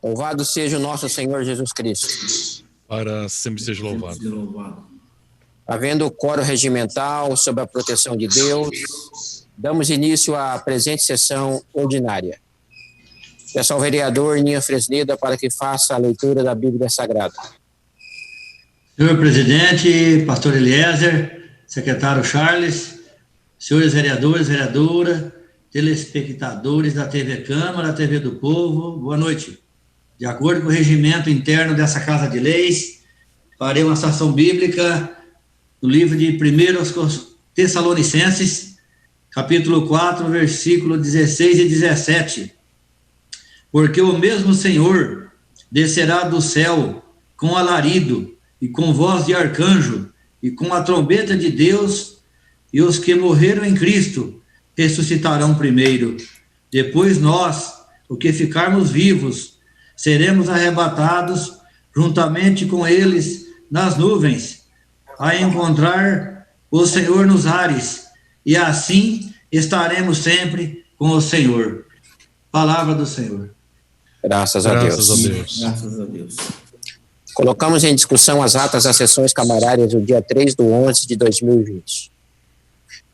Louvado seja o nosso Senhor Jesus Cristo. Para sempre seja louvado. Havendo o quórum regimental sob a proteção de Deus, damos início à presente sessão ordinária. Peço ao vereador Ninha Fresneda para que faça a leitura da Bíblia Sagrada. Senhor presidente, pastor Eliezer, secretário Charles, senhores vereadores, vereadora, telespectadores da TV Câmara, TV do Povo, boa noite. De acordo com o regimento interno dessa Casa de Leis, farei uma citação bíblica do livro de 1 Tessalonicenses, capítulo 4, versículo 16 e 17. Porque o mesmo Senhor descerá do céu com alarido e com voz de arcanjo e com a trombeta de Deus, e os que morreram em Cristo ressuscitarão primeiro. Depois nós, os que ficarmos vivos, seremos arrebatados juntamente com eles nas nuvens, a encontrar o Senhor nos ares, e assim estaremos sempre com o Senhor. Palavra do Senhor. Graças a Deus. Colocamos em discussão as atas das sessões camarárias do dia 3/11 de 2020.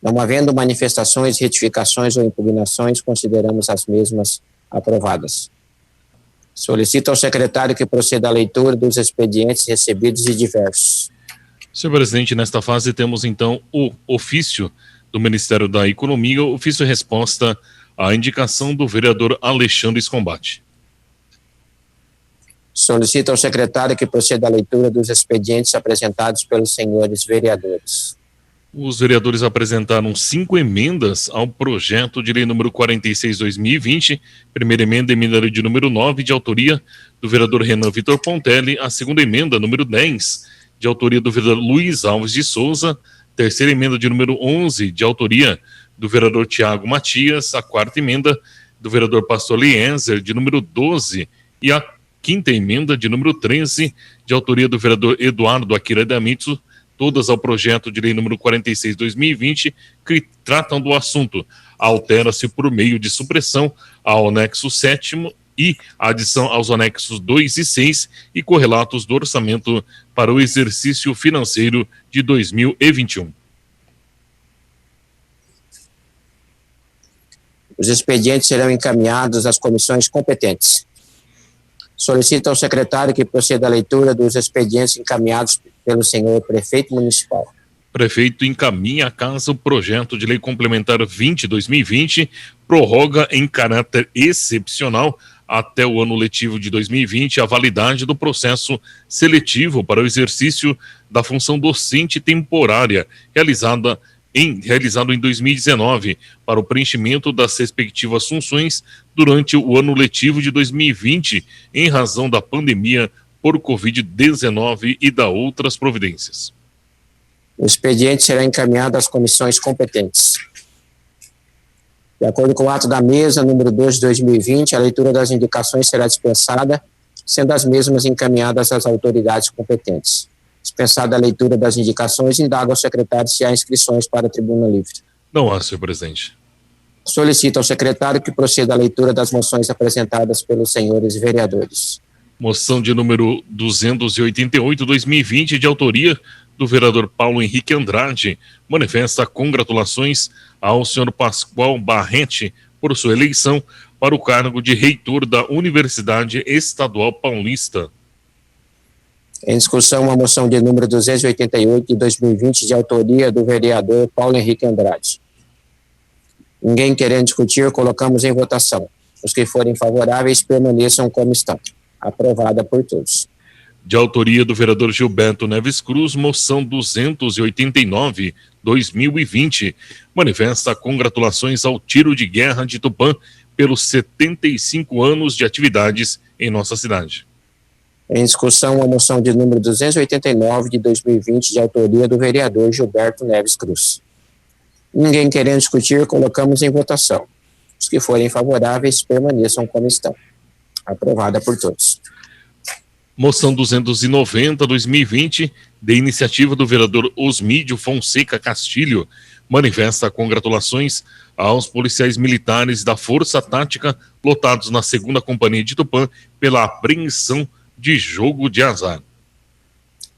Não havendo manifestações, retificações ou impugnações, consideramos as mesmas aprovadas. Solicito ao secretário que proceda à leitura dos expedientes recebidos e diversos. Senhor presidente, nesta fase temos então o ofício do Ministério da Economia, ofício de resposta à indicação do vereador Alexandre Scombate. Solicito ao secretário que proceda à leitura dos expedientes apresentados pelos senhores vereadores. Os vereadores apresentaram 5 emendas ao projeto de lei número 46/2020, primeira emenda de número 9, de autoria do vereador Renan Vitor Pontelli, a segunda emenda, número 10, de autoria do vereador Luiz Alves de Souza, terceira emenda de número 11, de autoria do vereador Tiago Matias, a quarta emenda do vereador Pastor Eliezer, de número 12, e a quinta emenda de número 13, de autoria do vereador Eduardo Akira Damitsu, todas ao projeto de lei número 46/2020, que tratam do assunto. Altera-se por meio de supressão ao anexo 7º e adição aos anexos 2 e 6 e correlatos do orçamento para o exercício financeiro de 2021. Os expedientes serão encaminhados às comissões competentes. Solicito ao secretário que proceda à leitura dos expedientes encaminhados pelo senhor prefeito municipal. Prefeito encaminha à casa o projeto de lei complementar 20/2020, prorroga em caráter excepcional até o ano letivo de 2020 a validade do processo seletivo para o exercício da função docente temporária realizado em 2019 para o preenchimento das respectivas funções durante o ano letivo de 2020 em razão da pandemia por Covid-19 e da outras providências. O expediente será encaminhado às comissões competentes. De acordo com o ato da mesa número 2 de 2020, a leitura das indicações será dispensada, sendo as mesmas encaminhadas às autoridades competentes. Dispensada a leitura das indicações, indago ao secretário se há inscrições para a tribuna livre. Não há, senhor presidente. Solicito ao secretário que proceda à leitura das moções apresentadas pelos senhores vereadores. Moção de número 288/2020, de autoria do vereador Paulo Henrique Andrade, manifesta congratulações ao senhor Pascoal Barrete por sua eleição para o cargo de reitor da Universidade Estadual Paulista. Em discussão, a moção de número 288 de 2020, de autoria do vereador Paulo Henrique Andrade. Ninguém querendo discutir, colocamos em votação. Os que forem favoráveis permaneçam como estão. Aprovada por todos. De autoria do vereador Gilberto Neves Cruz, moção 289/2020, manifesta congratulações ao Tiro de Guerra de Tupã pelos 75 anos de atividades em nossa cidade. Em discussão, a moção de número 289 de 2020, de autoria do vereador Gilberto Neves Cruz. Ninguém querendo discutir, colocamos em votação. Os que forem favoráveis permaneçam como estão. Aprovada por todos. Moção 290/2020, de iniciativa do vereador Osmídio Fonseca Castilho, manifesta congratulações aos policiais militares da Força Tática lotados na 2ª Companhia de Tupã pela apreensão de jogo de azar.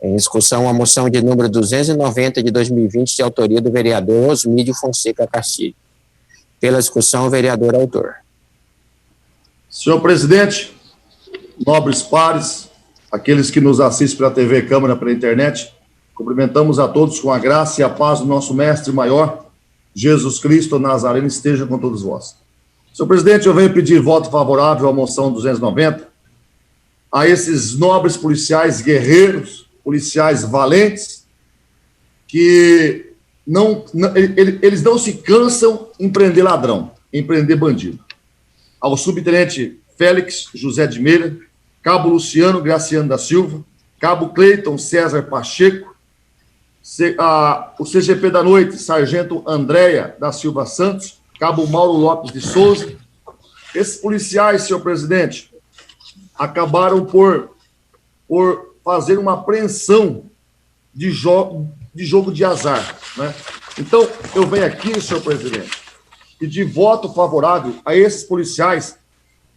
Em discussão, a moção de número 290 de 2020, de autoria do vereador Osmídio Fonseca Castilho. Pela discussão, o vereador autor. Senhor presidente, nobres pares, aqueles que nos assistem pela TV Câmara, pela internet, cumprimentamos a todos com a graça e a paz do nosso mestre maior, Jesus Cristo Nazareno, esteja com todos vós. Senhor presidente, eu venho pedir voto favorável à moção 290, a esses nobres policiais guerreiros, policiais valentes, que eles não se cansam em prender ladrão, em prender bandido. Ao subtenente Félix José de Meira, cabo Luciano Graciano da Silva, cabo Cleiton César Pacheco, o CGP da noite, sargento Andréia da Silva Santos, cabo Mauro Lopes de Souza. Esses policiais, senhor presidente, acabaram por fazer uma apreensão de jogo de azar, né? Então, eu venho aqui, senhor presidente, pedir voto favorável a esses policiais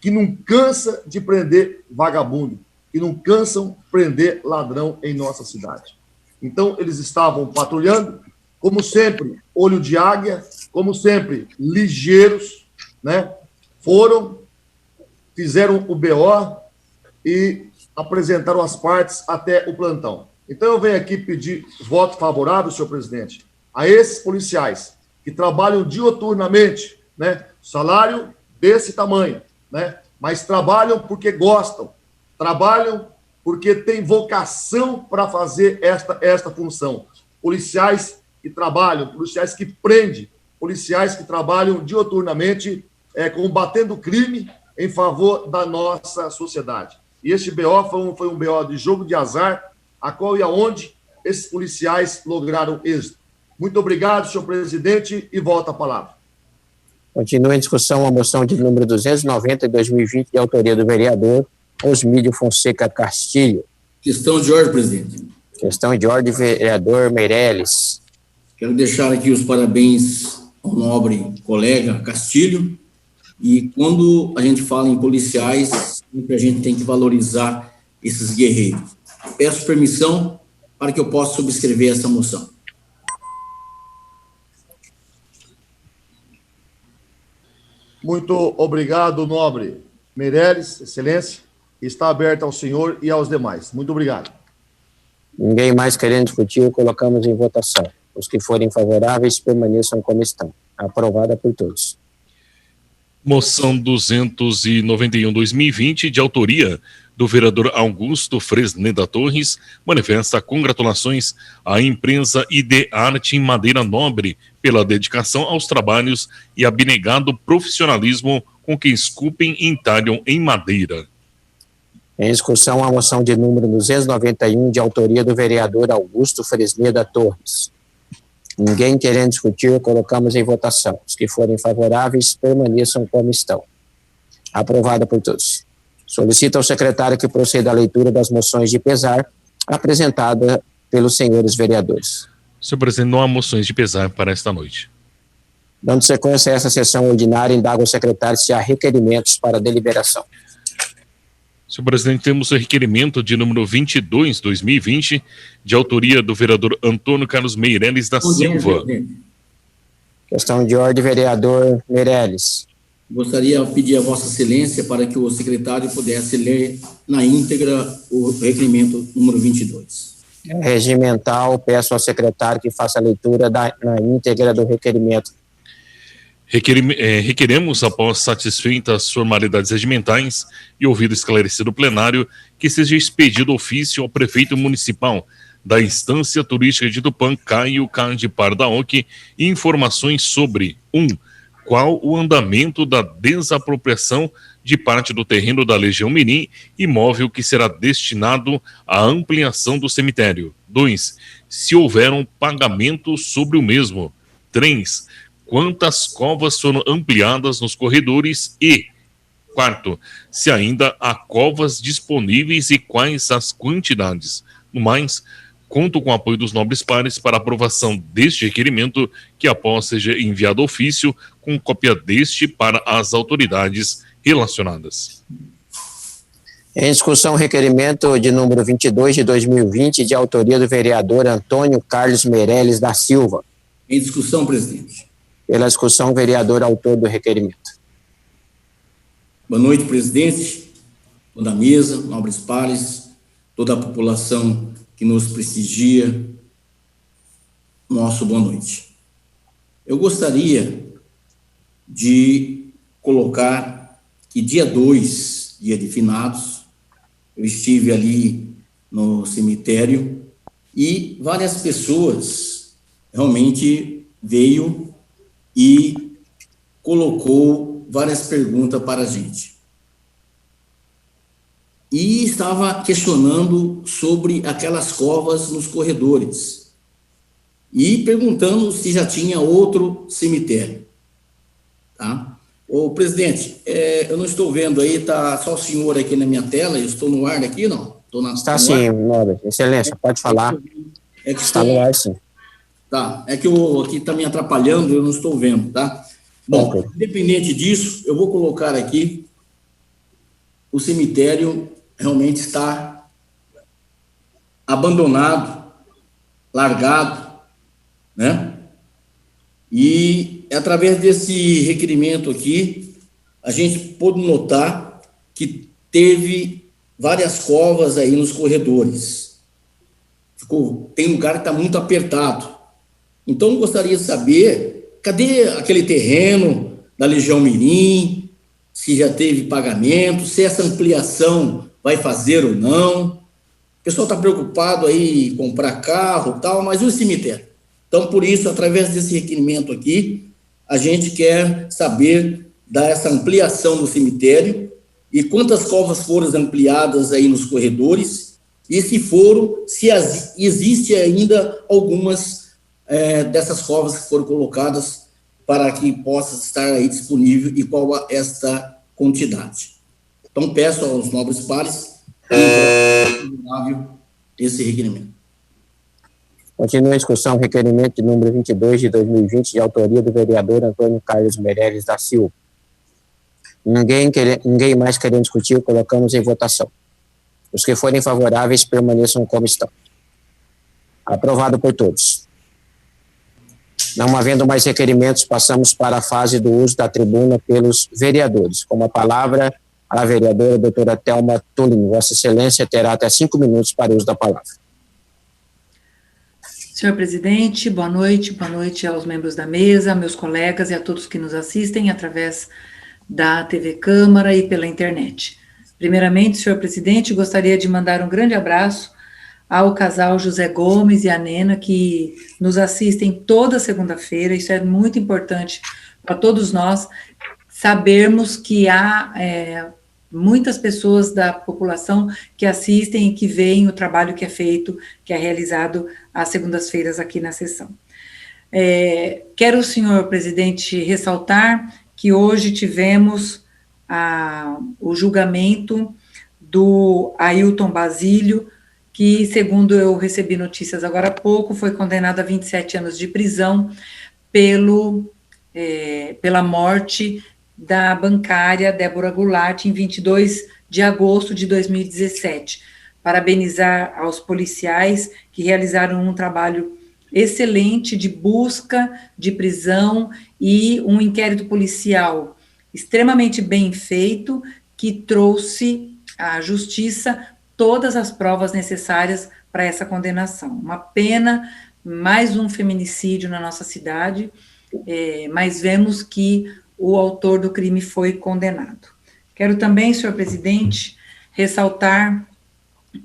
que não cansam de prender vagabundo, que não cansam de prender ladrão em nossa cidade. Então, eles estavam patrulhando, como sempre, olho de águia, como sempre, ligeiros, né? Fizeram o BO e apresentaram as partes até o plantão. Então, eu venho aqui pedir voto favorável, senhor presidente, a esses policiais que trabalham dioturnamente, né? Salário desse tamanho, né? Mas trabalham porque gostam, trabalham porque têm vocação para fazer esta função. Policiais que trabalham, policiais que prendem, policiais que trabalham dioturnamente combatendo o crime em favor da nossa sociedade. E este BO foi um BO de jogo de azar, a qual e aonde esses policiais lograram êxito. Muito obrigado, senhor presidente, e volta a palavra. Continua em discussão a moção de número 290 de 2020, de autoria do vereador Osmídio Fonseca Castilho. Questão de ordem, presidente. Questão de ordem, vereador Meirelles. Quero deixar aqui os parabéns ao nobre colega Castilho. E quando a gente fala em policiais, sempre a gente tem que valorizar esses guerreiros. Peço permissão para que eu possa subscrever essa moção. Muito obrigado, nobre Meirelles, excelência. Está aberto ao senhor e aos demais. Muito obrigado. Ninguém mais querendo discutir, colocamos em votação. Os que forem favoráveis permaneçam como estão. Aprovada por todos. Moção 291/2020, de autoria do vereador Augusto Fresneda Torres, manifesta congratulações à empresa ID Arte em Madeira Nobre pela dedicação aos trabalhos e abnegado profissionalismo com que esculpem e entalham em madeira. Em discussão, a moção de número 291, de autoria do vereador Augusto Fresneda Torres. Ninguém querendo discutir, colocamos em votação. Os que forem favoráveis, permaneçam como estão. Aprovada por todos. Solicito ao secretário que proceda à leitura das moções de pesar apresentadas pelos senhores vereadores. Senhor presidente, não há moções de pesar para esta noite. Dando sequência a essa sessão ordinária, indago ao secretário se há requerimentos para deliberação. Senhor presidente, temos o requerimento de número 22/2020, de autoria do vereador Antônio Carlos Meirelles da Silva. Questão de ordem, vereador Meirelles. Gostaria de pedir a Vossa Excelência para que o secretário pudesse ler na íntegra o requerimento número 22. Regimental, peço ao secretário que faça a leitura na íntegra do requerimento. Requeremos, após satisfeitas as formalidades regimentais e ouvido esclarecido o plenário, que seja expedido ofício ao prefeito municipal da instância turística de Tupã, Caio Cade Pardaoque, informações sobre 1. Qual o andamento da desapropriação de parte do terreno da Legião Mirim, imóvel que será destinado à ampliação do cemitério. 2. Se houver um pagamento sobre o mesmo. 3. Quantas covas foram ampliadas nos corredores e, 4, se ainda há covas disponíveis e quais as quantidades. No mais, conto com o apoio dos nobres pares para aprovação deste requerimento, que após seja enviado ofício com cópia deste para as autoridades relacionadas. Em discussão, requerimento de número 22 de 2020, de autoria do vereador Antônio Carlos Meirelles da Silva. Em discussão, presidente. Pela discussão, vereador autor do requerimento. Boa noite, presidente, toda a mesa, nobres pares, toda a população que nos prestigia. Nosso boa noite. Eu gostaria de colocar que dia 2, dia de finados, eu estive ali no cemitério e várias pessoas realmente veio e colocou várias perguntas para a gente. E estava questionando sobre aquelas covas nos corredores e perguntando se já tinha outro cemitério, tá? Ô, presidente, eu não estou vendo aí, tá só o senhor aqui na minha tela, eu estou no ar aqui, não? Está sim, nobre. Excelência, pode falar. É que está no ar, sim. Tá, é que aqui está me atrapalhando, eu não estou vendo, tá? Bom, independente disso, eu vou colocar aqui, o cemitério realmente está abandonado, largado, né? E através desse requerimento aqui, a gente pôde notar que teve várias covas aí nos corredores. Tem lugar que está muito apertado. Então, eu gostaria de saber, cadê aquele terreno da Legião Mirim, se já teve pagamento, se essa ampliação vai fazer ou não. O pessoal está preocupado aí em comprar carro e tal, mas e o cemitério? Então, por isso, através desse requerimento aqui, a gente quer saber dessa ampliação do cemitério e quantas covas foram ampliadas aí nos corredores e se foram, se existe ainda algumas dessas covas que foram colocadas para que possa estar aí disponível e qual esta quantidade. Então, peço aos nobres pares esse requerimento. Continua a discussão, requerimento de número 22 de 2020, de autoria do vereador Antônio Carlos Meirelles da Silva. Ninguém mais querendo discutir, colocamos em votação. Os que forem favoráveis permaneçam como estão. Aprovado por todos. Não havendo mais requerimentos, passamos para a fase do uso da tribuna pelos vereadores. Com a palavra, a vereadora doutora Thelma Tulim. Vossa Excelência terá até 5 minutos para o uso da palavra. Senhor presidente, boa noite aos membros da mesa, meus colegas e a todos que nos assistem através da TV Câmara e pela internet. Primeiramente, senhor presidente, gostaria de mandar um grande abraço ao casal José Gomes e a Nena, que nos assistem toda segunda-feira. Isso é muito importante para todos nós sabermos que há muitas pessoas da população que assistem e que veem o trabalho que é feito, que é realizado às segundas-feiras aqui na sessão. Quero, senhor presidente, ressaltar que hoje tivemos o julgamento do Ailton Basílio, que, segundo eu recebi notícias agora há pouco, foi condenado a 27 anos de prisão pela morte da bancária Débora Goulart em 22 de agosto de 2017. Parabenizar aos policiais que realizaram um trabalho excelente de busca, de prisão e um inquérito policial extremamente bem feito, que trouxe à justiça todas as provas necessárias para essa condenação. Uma pena, mais um feminicídio na nossa cidade, mas vemos que o autor do crime foi condenado. Quero também, senhor presidente, ressaltar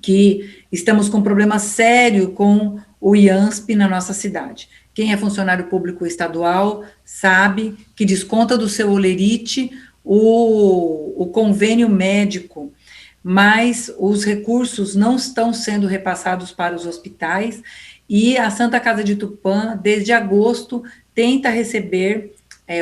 que estamos com um problema sério com o IANSP na nossa cidade. Quem é funcionário público estadual sabe que desconta do seu holerite o convênio médico, mas os recursos não estão sendo repassados para os hospitais e a Santa Casa de Tupã, desde agosto, tenta receber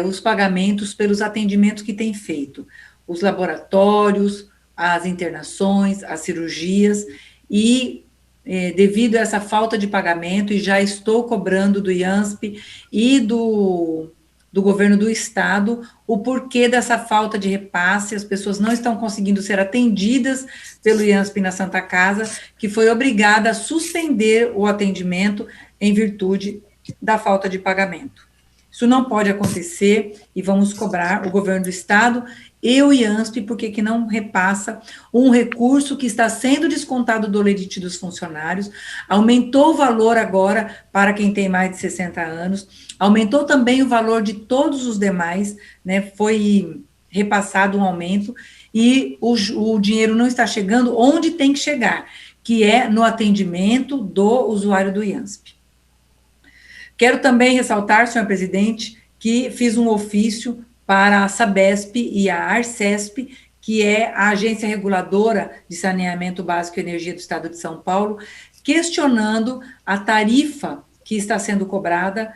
os pagamentos pelos atendimentos que tem feito, os laboratórios, as internações, as cirurgias, e devido a essa falta de pagamento, e já estou cobrando do IANSP e do governo do estado o porquê dessa falta de repasse. As pessoas não estão conseguindo ser atendidas pelo IANSP na Santa Casa, que foi obrigada a suspender o atendimento em virtude da falta de pagamento. Isso não pode acontecer e vamos cobrar o governo do estado e o IANSP porque que não repassa um recurso que está sendo descontado do ledite dos funcionários, aumentou o valor agora para quem tem mais de 60 anos, aumentou também o valor de todos os demais, né, foi repassado um aumento, e o dinheiro não está chegando onde tem que chegar, que é no atendimento do usuário do IANSP. Quero também ressaltar, senhor presidente, que fiz um ofício para a Sabesp e a Arcesp, que é a Agência Reguladora de Saneamento Básico e Energia do Estado de São Paulo, questionando a tarifa que está sendo cobrada.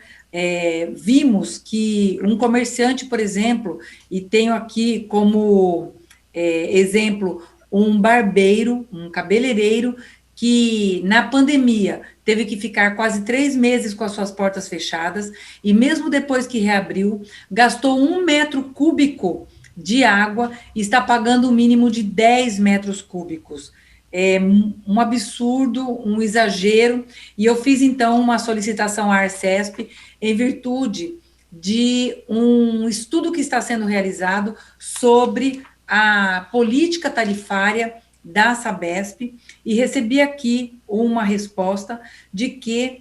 Vimos que um comerciante, por exemplo, e tenho aqui como exemplo um barbeiro, um cabeleireiro, que na pandemia teve que ficar quase 3 meses com as suas portas fechadas, e mesmo depois que reabriu, gastou 1 metro cúbico de água e está pagando o mínimo de 10 metros cúbicos. É um absurdo, um exagero, e eu fiz, então, uma solicitação à Arcesp em virtude de um estudo que está sendo realizado sobre a política tarifária da Sabesp, e recebi aqui uma resposta de que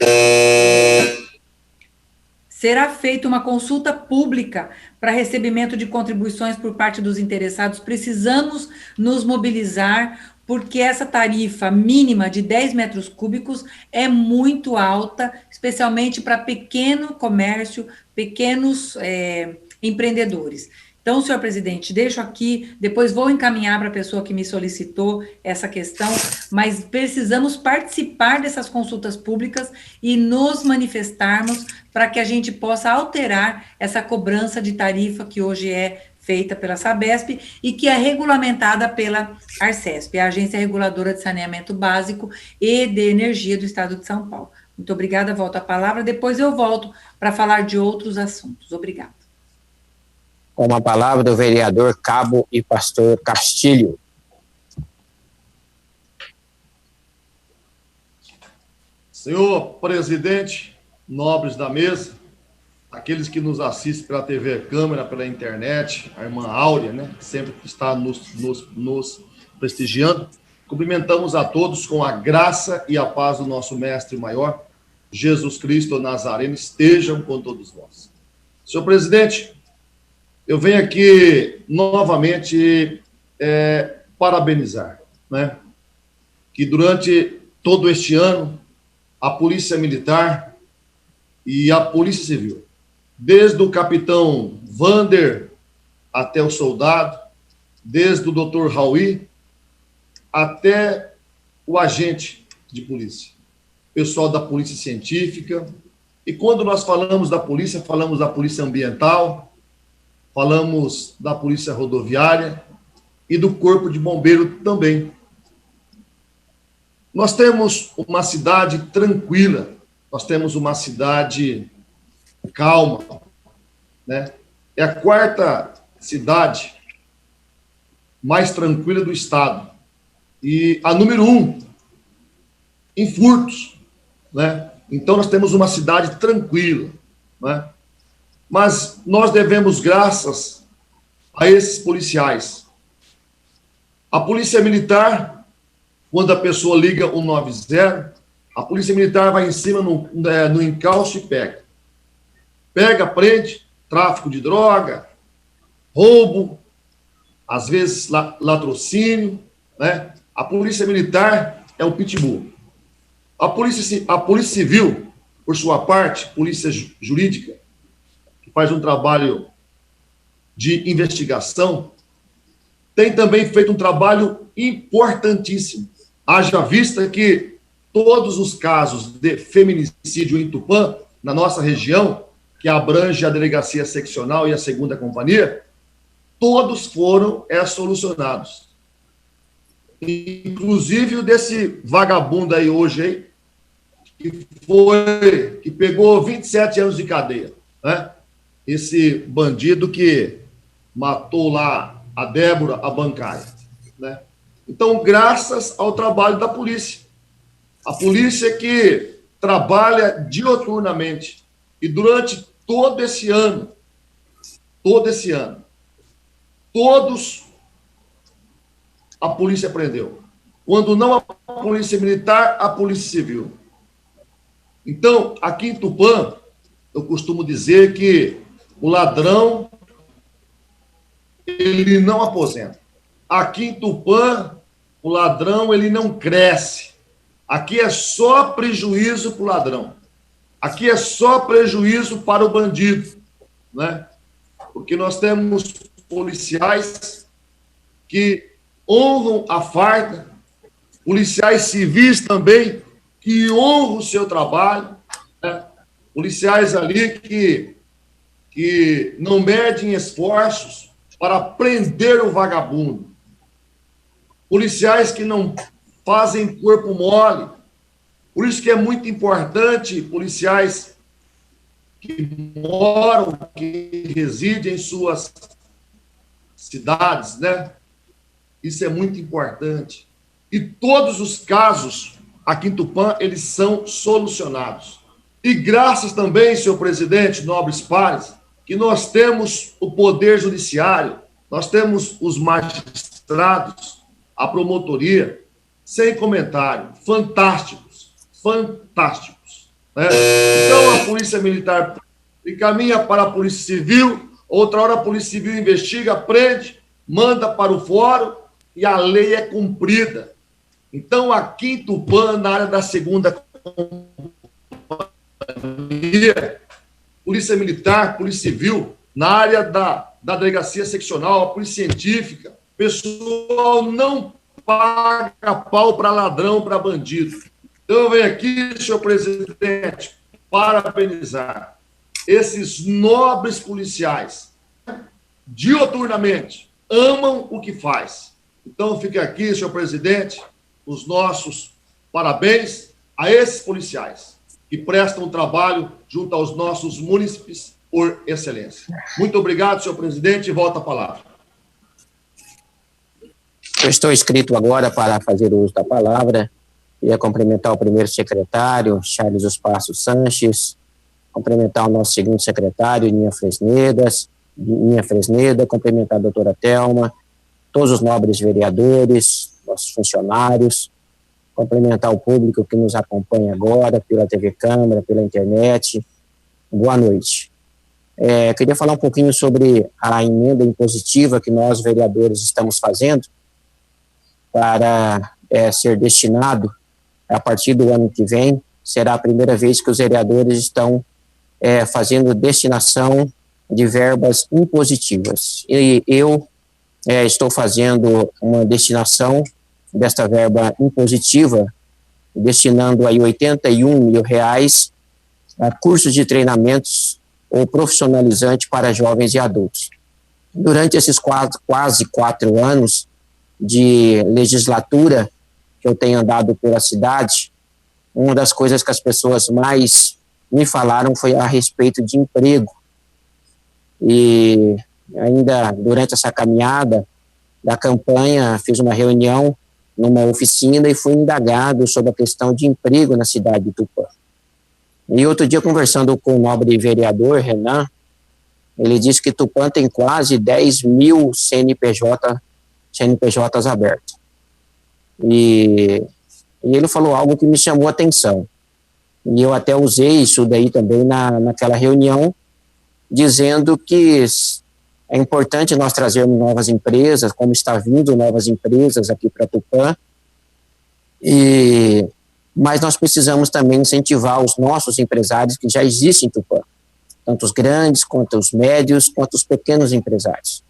será feita uma consulta pública para recebimento de contribuições por parte dos interessados. Precisamos nos mobilizar, porque essa tarifa mínima de 10 metros cúbicos é muito alta, especialmente para pequeno comércio, pequenos empreendedores. Então, senhor presidente, deixo aqui, depois vou encaminhar para a pessoa que me solicitou essa questão, mas precisamos participar dessas consultas públicas e nos manifestarmos para que a gente possa alterar essa cobrança de tarifa que hoje é feita pela Sabesp e que é regulamentada pela Arcesp, a Agência Reguladora de Saneamento Básico e de Energia do Estado de São Paulo. Muito obrigada, volto a palavra, depois eu volto para falar de outros assuntos. Obrigada. Com a palavra do vereador Cabo e pastor Castilho. Senhor presidente, nobres da mesa, aqueles que nos assistem pela TV Câmara, pela internet, a irmã Áurea, né, que sempre está nos prestigiando, cumprimentamos a todos com a graça e a paz do nosso mestre maior, Jesus Cristo Nazareno, estejam com todos vós. Senhor presidente, eu venho aqui novamente parabenizar, né, que durante todo este ano, a Polícia Militar e a Polícia Civil, desde o capitão Vander até o soldado, desde o doutor Raui até o agente de polícia, pessoal da Polícia Científica, e quando nós falamos da polícia ambiental, falamos da polícia rodoviária e do corpo de bombeiro também. Nós temos uma cidade tranquila, nós temos uma cidade calma, né? É a 4ª cidade mais tranquila do estado e a número 1 em furtos, né? Então nós temos uma cidade tranquila, né? Mas nós devemos graças a esses policiais. A Polícia Militar, quando a pessoa liga o 190, a Polícia Militar vai em cima no encalço e pega. Pega, prende, tráfico de droga, roubo, às vezes latrocínio, né? A Polícia Militar é um pitbull. A Polícia Civil, por sua parte, Polícia Jurídica, que faz um trabalho de investigação, tem também feito um trabalho importantíssimo. Haja vista que todos os casos de feminicídio em Tupã, na nossa região, que abrange a Delegacia Seccional e a 2ª Companhia, todos foram solucionados. inclusive o desse vagabundo aí hoje, aí, que pegou 27 anos de cadeia, né? Esse bandido que matou lá a Débora, a bancária, né? Então, graças ao trabalho da polícia. A polícia que trabalha dioturnamente e durante todo esse ano, todos a polícia prendeu. Quando não a polícia militar, a polícia civil. Então, aqui em Tupã, eu costumo dizer que o ladrão, ele não aposenta. Aqui em Tupã, o ladrão, ele não cresce. Aqui é só prejuízo para o ladrão. Aqui é só prejuízo para o bandido, né? Porque nós temos policiais que honram a farda, policiais civis também que honram o seu trabalho, né? Policiais ali que não medem esforços para prender o vagabundo, policiais que não fazem corpo mole. Por isso que é muito importante policiais que moram, que residem em suas cidades, né? Isso é muito importante. E todos os casos aqui em Tupã, eles são solucionados. E graças também, senhor presidente, nobres pares, que nós temos o poder judiciário, nós temos os magistrados, a promotoria, sem comentário, fantásticos, né? Então, a Polícia Militar encaminha para a Polícia Civil, outra hora a Polícia Civil investiga, prende, manda para o fórum e a lei é cumprida. Então, aqui em Tupã, na área da 2ª Companhia, Polícia Militar, Polícia Civil, na área da delegacia seccional, a Polícia Científica, pessoal não paga pau para ladrão, para bandido. Então, eu venho aqui, senhor presidente, parabenizar esses nobres policiais, dioturnamente, amam o que faz. Então, fica aqui, senhor presidente, os nossos parabéns a esses policiais que prestam um trabalho junto aos nossos munícipes por excelência. Muito obrigado, senhor presidente, e volta a palavra. Eu estou inscrito agora para fazer uso da palavra. Queria cumprimentar o primeiro secretário, Charles Dos Passos Sanches, cumprimentar o nosso segundo secretário, Ninha Fresneda, cumprimentar a doutora Thelma, todos os nobres vereadores, nossos funcionários, cumprimentar o público que nos acompanha agora, pela TV Câmara, pela internet. Boa noite. Queria falar um pouquinho sobre a emenda impositiva que nós, vereadores, estamos fazendo para ser destinado, a partir do ano que vem, será a primeira vez que os vereadores estão fazendo destinação de verbas impositivas. E eu estou fazendo uma destinação desta verba impositiva, destinando aí R$81 mil a cursos de treinamentos ou profissionalizante para jovens e adultos. Durante esses quase 4 anos de legislatura que eu tenho andado pela cidade, uma das coisas que as pessoas mais me falaram foi a respeito de emprego. E ainda durante essa caminhada da campanha, fiz uma reunião numa oficina e fui indagado sobre a questão de emprego na cidade de Tupã. E outro dia, conversando com o nobre vereador Renan, ele disse que Tupã tem quase 10 mil CNPJs abertos. E ele falou algo que me chamou a atenção. E eu até usei isso daí também naquela reunião, dizendo que é importante nós trazermos novas empresas, como está vindo novas empresas aqui para Tupã, mas nós precisamos também incentivar os nossos empresários que já existem em Tupã, tanto os grandes, quanto os médios, quanto os pequenos empresários.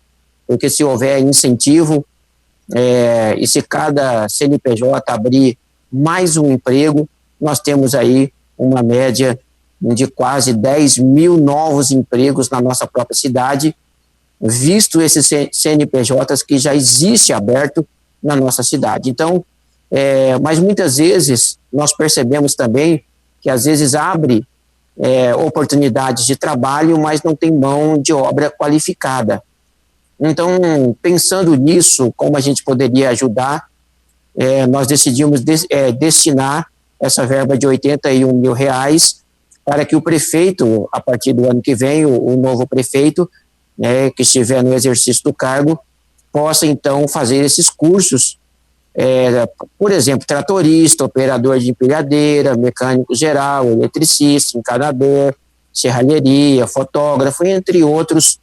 Porque se houver incentivo, e se cada CNPJ abrir mais um emprego, nós temos aí uma média de quase 10 mil novos empregos na nossa própria cidade, visto esses CNPJs que já existe aberto na nossa cidade. Então, mas muitas vezes nós percebemos também que às vezes abre oportunidades de trabalho, mas não tem mão de obra qualificada. Então, pensando nisso, como a gente poderia ajudar, nós decidimos destinar essa verba de R$81 mil para que o prefeito, a partir do ano que vem, o novo prefeito, que estiver no exercício do cargo, possa então fazer esses cursos, por exemplo, tratorista, operador de empilhadeira, mecânico geral, eletricista, encanador, serralheria, fotógrafo, entre outros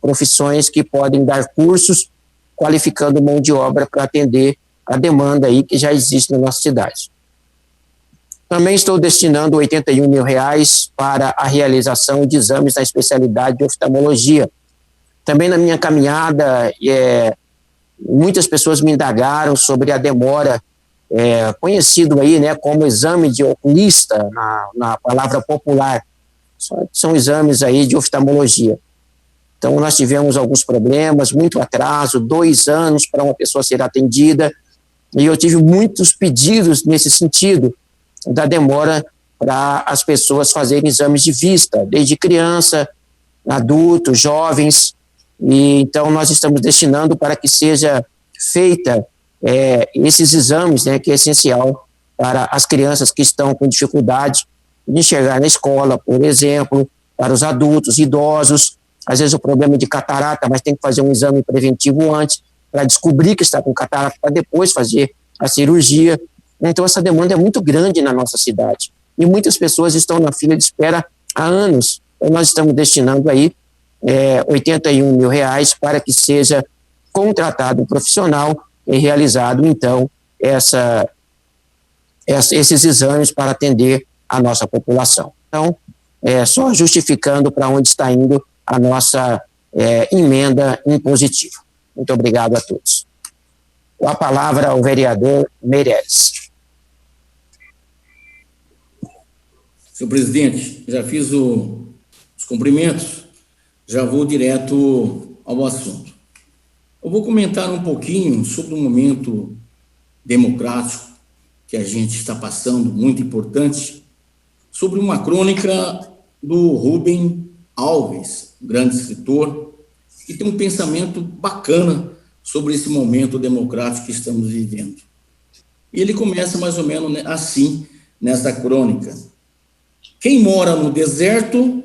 profissões que podem dar cursos qualificando mão de obra para atender a demanda aí que já existe na nossa cidade. Também estou destinando R$81 mil para a realização de exames na especialidade de oftalmologia. Também na minha caminhada, muitas pessoas me indagaram sobre a demora, conhecido aí, né, como exame de oculista, na palavra popular. São exames aí de oftalmologia. Então, nós tivemos alguns problemas, muito atraso, 2 anos para uma pessoa ser atendida, e eu tive muitos pedidos nesse sentido, da demora para as pessoas fazerem exames de vista, desde criança, adultos, jovens, e então nós estamos destinando para que seja feita esses exames, né, que é essencial para as crianças que estão com dificuldade de enxergar na escola, por exemplo, para os adultos, idosos, às vezes o problema é de catarata, mas tem que fazer um exame preventivo antes, para descobrir que está com catarata, para depois fazer a cirurgia. Então, essa demanda é muito grande na nossa cidade. E muitas pessoas estão na fila de espera há anos. Então, nós estamos destinando aí R$81 mil para que seja contratado um profissional e realizado, então, esses exames para atender a nossa população. Então, só justificando para onde está indo a nossa emenda impositiva. Muito obrigado a todos. Com a palavra ao vereador Meireles. Senhor presidente, já fiz os cumprimentos, já vou direto ao assunto. Eu vou comentar um pouquinho sobre um momento democrático que a gente está passando, muito importante, sobre uma crônica do Rubem Alves, grande escritor, que tem um pensamento bacana sobre esse momento democrático que estamos vivendo. E ele começa mais ou menos assim, nessa crônica. Quem mora no deserto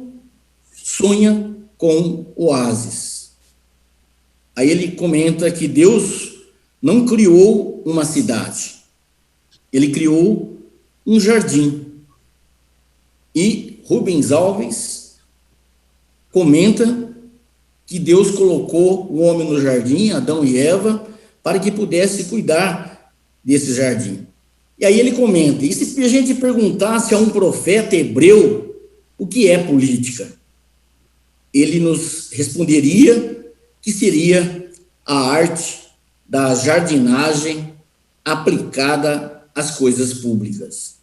sonha com oásis. Aí ele comenta que Deus não criou uma cidade, ele criou um jardim. E Rubens Alves comenta que Deus colocou o homem no jardim, Adão e Eva, para que pudesse cuidar desse jardim. E aí ele comenta, e se a gente perguntasse a um profeta hebreu o que é política? Ele nos responderia que seria a arte da jardinagem aplicada às coisas públicas.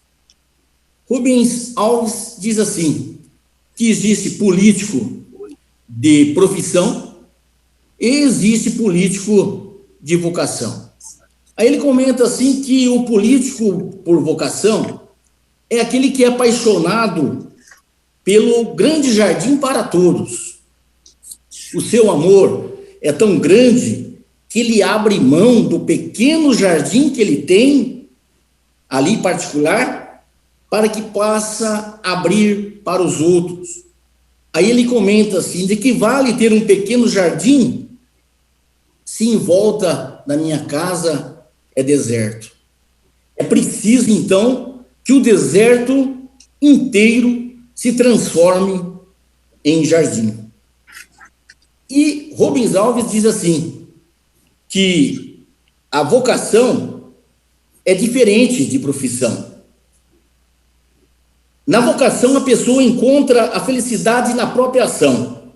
Rubens Alves diz assim, que existe político de profissão e existe político de vocação. Aí ele comenta assim que o político por vocação é aquele que é apaixonado pelo grande jardim para todos. O seu amor é tão grande que ele abre mão do pequeno jardim que ele tem ali particular para que possa abrir para os outros. Aí ele comenta assim, de que vale ter um pequeno jardim se em volta da minha casa é deserto. É preciso, então, que o deserto inteiro se transforme em jardim. E Rubens Alves diz assim, que a vocação é diferente de profissão. Na vocação, a pessoa encontra a felicidade na própria ação.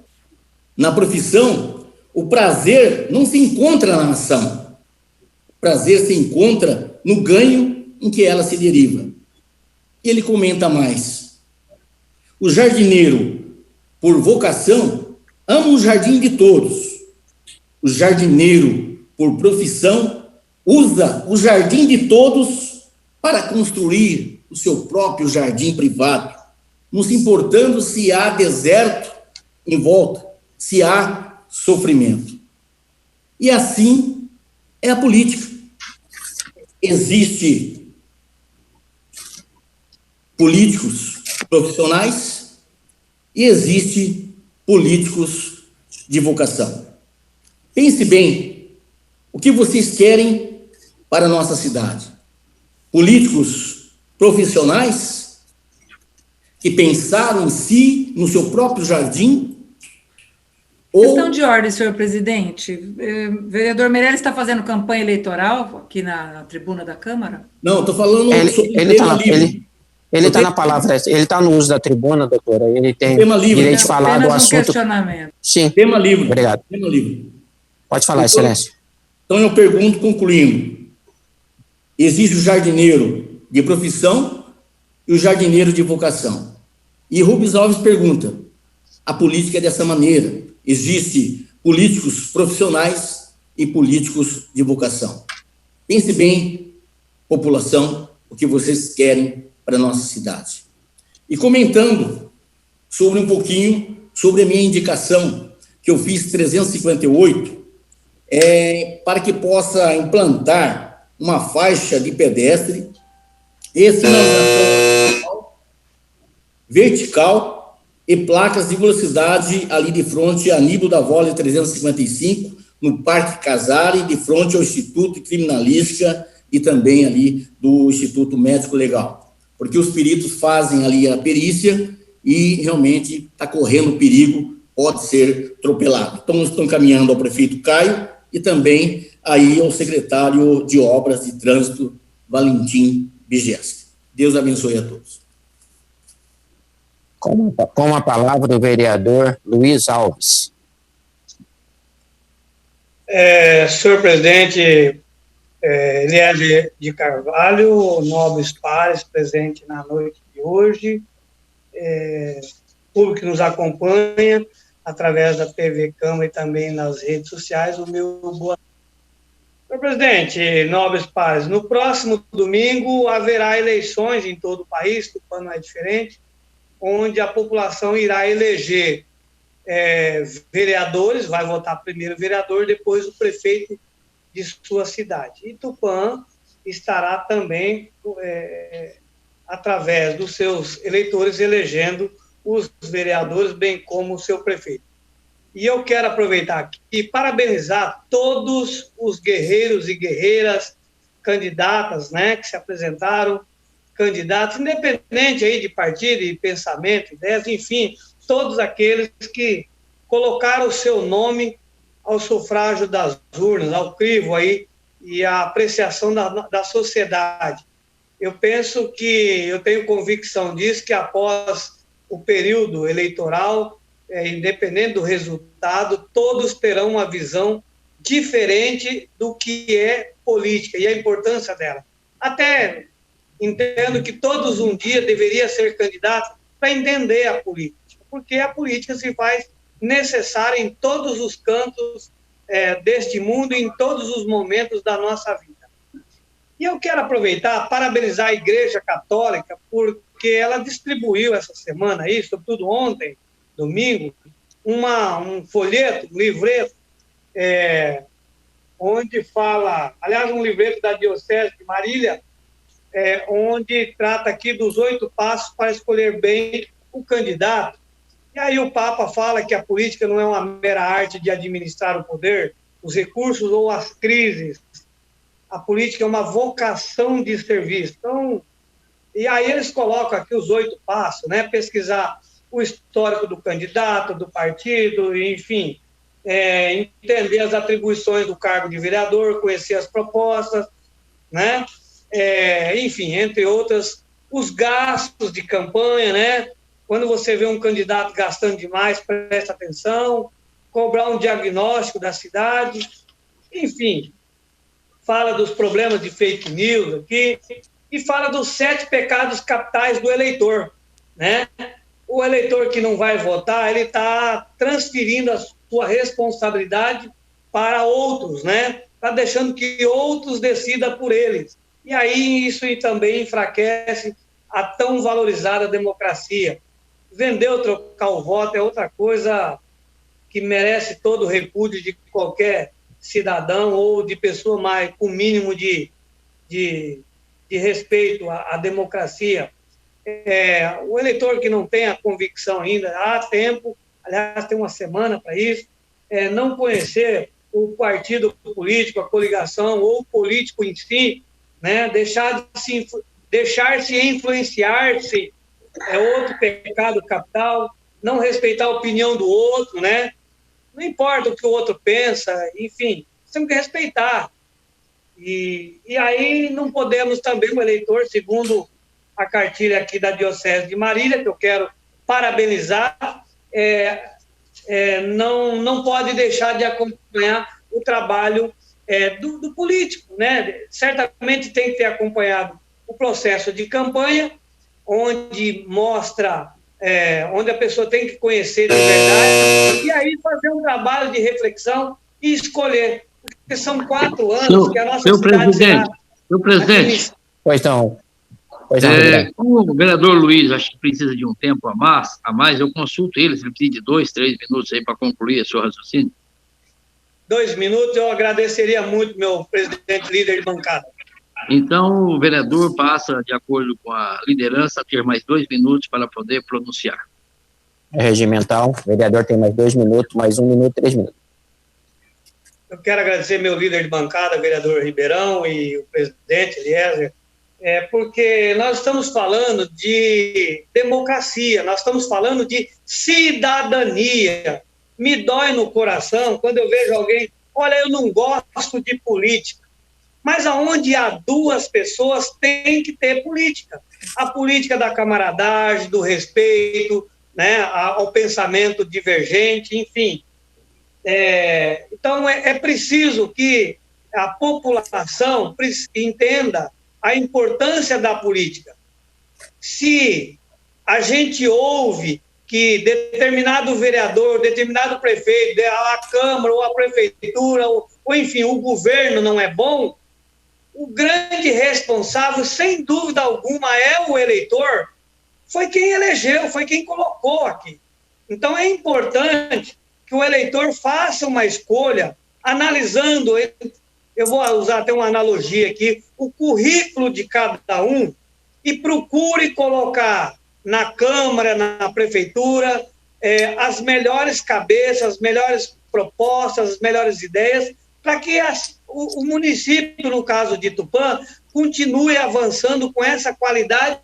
Na profissão, o prazer não se encontra na ação. O prazer se encontra no ganho em que ela se deriva. E ele comenta mais. O jardineiro, por vocação, ama o jardim de todos. O jardineiro, por profissão, usa o jardim de todos para construir o seu próprio jardim privado, não se importando se há deserto em volta, se há sofrimento. E assim é a política. Existem políticos profissionais e existem políticos de vocação. Pense bem, o que vocês querem para a nossa cidade? Políticos profissionais que pensaram em si, no seu próprio jardim? Questão de ordem, senhor presidente. Vereador Meirelles está fazendo campanha eleitoral aqui na tribuna da Câmara? Não, estou falando sobre ele tema livre. Ele está na palavra, ele está no uso da tribuna, doutora. Ele tem direito de falar do assunto. Questionamento. Sim. Tema livre. Obrigado. Tema livre. Pode falar, excelência. Então eu pergunto, concluindo: existe o jardineiro de profissão e o jardineiro de vocação. E Rubens Alves pergunta: a política é dessa maneira. Existem políticos profissionais e políticos de vocação. Pense bem, população, o que vocês querem para a nossa cidade. E comentando sobre um pouquinho sobre a minha indicação, que eu fiz 358, para que possa implantar uma faixa de pedestre e sinalização vertical e placas de velocidade ali de frente a Aníbal da Vole 355, no Parque Casari, de frente ao Instituto Criminalística e também ali do Instituto Médico Legal. Porque os peritos fazem ali a perícia e realmente está correndo perigo, pode ser atropelado. Então, estão encaminhando ao prefeito Caio e também aí ao secretário de Obras de Trânsito, Valentim Bijeski. Deus abençoe a todos. Com a palavra o vereador Luiz Alves. Senhor presidente, Eliezer de Carvalho, nobres pares presentes na noite de hoje, público que nos acompanha através da TV Câmara e também nas redes sociais, o meu boa noite. Senhor presidente, nobres pares, no próximo domingo haverá eleições em todo o país, Tupã não é diferente, onde a população irá eleger vereadores, vai votar primeiro o vereador, depois o prefeito de sua cidade. E Tupã estará também, através dos seus eleitores, elegendo os vereadores, bem como o seu prefeito. E eu quero aproveitar aqui e parabenizar todos os guerreiros e guerreiras candidatas, né, que se apresentaram, candidatos, independente aí de partido e pensamento, ideias, enfim, todos aqueles que colocaram o seu nome ao sufrágio das urnas, ao crivo aí, e à apreciação da sociedade. Eu penso que, eu tenho convicção disso, que após o período eleitoral, independente do resultado, todos terão uma visão diferente do que é política e a importância dela. Até entendo que todos um dia deveriam ser candidatos para entender a política, porque a política se faz necessária em todos os cantos deste mundo, em todos os momentos da nossa vida. E eu quero aproveitar, parabenizar a Igreja Católica, porque ela distribuiu essa semana aí, sobretudo ontem, domingo, um folheto, um livreto, onde fala, aliás, um livreto da Diocese de Marília, onde trata aqui dos 8 passos para escolher bem o candidato. E aí o Papa fala que a política não é uma mera arte de administrar o poder, os recursos ou as crises. A política é uma vocação de serviço. Então, e aí eles colocam aqui os 8 passos, né? Pesquisar o histórico do candidato, do partido, enfim, entender as atribuições do cargo de vereador, conhecer as propostas, né? Enfim, entre outras, os gastos de campanha, né? Quando você vê um candidato gastando demais, presta atenção, cobrar um diagnóstico da cidade, enfim, fala dos problemas de fake news aqui, e fala dos 7 pecados capitais do eleitor, né? O eleitor que não vai votar, ele está transferindo a sua responsabilidade para outros, né? está deixando que outros decidam por eles. E aí isso também enfraquece a tão valorizada democracia. Vender ou trocar o voto é outra coisa que merece todo o repúdio de qualquer cidadão ou de pessoa mais com mínimo de respeito à democracia. O eleitor que não tem a convicção ainda, há tempo, aliás, tem uma semana para isso, não conhecer o partido político, a coligação ou o político em si, né, deixar-se influenciar-se é outro pecado capital, não respeitar a opinião do outro, né? Não importa o que o outro pensa, enfim, temos que respeitar. E aí não podemos também, o eleitor, segundo a cartilha aqui da Diocese de Marília, que eu quero parabenizar, não pode deixar de acompanhar o trabalho do político, né? Certamente tem que ter acompanhado o processo de campanha, onde mostra, onde a pessoa tem que conhecer de verdade, e aí fazer um trabalho de reflexão e escolher, porque são 4 anos que a nossa cidade será... Senhor presidente, Pois não. como o vereador Luiz acho que precisa de um tempo a mais, eu consulto ele, se ele precisa de 2, 3 minutos aí para concluir o seu raciocínio. 2 minutos, eu agradeceria muito, meu presidente líder de bancada. Então, o vereador passa, de acordo com a liderança, a ter mais 2 minutos para poder pronunciar. É regimental, o vereador tem mais 2 minutos, mais 1 minuto, 3 minutos. Eu quero agradecer meu líder de bancada, vereador Ribeirão, e o presidente Eliezer, porque nós estamos falando de democracia, nós estamos falando de cidadania. Me dói no coração quando eu vejo alguém, olha, eu não gosto de política, mas aonde há 2 pessoas tem que ter política. A política da camaradagem, do respeito, né, ao pensamento divergente, enfim. Então, é preciso que a população entenda a importância da política. Se a gente ouve que determinado vereador, determinado prefeito, a Câmara ou a Prefeitura, ou enfim, o governo não é bom, o grande responsável, sem dúvida alguma, é o eleitor, foi quem elegeu, foi quem colocou aqui. Então, é importante que o eleitor faça uma escolha, analisando, eu vou usar até uma analogia aqui, o currículo de cada um, e procure colocar na Câmara, na Prefeitura, as melhores cabeças, as melhores propostas, as melhores ideias, para que o município, no caso de Tupã, continue avançando com essa qualidade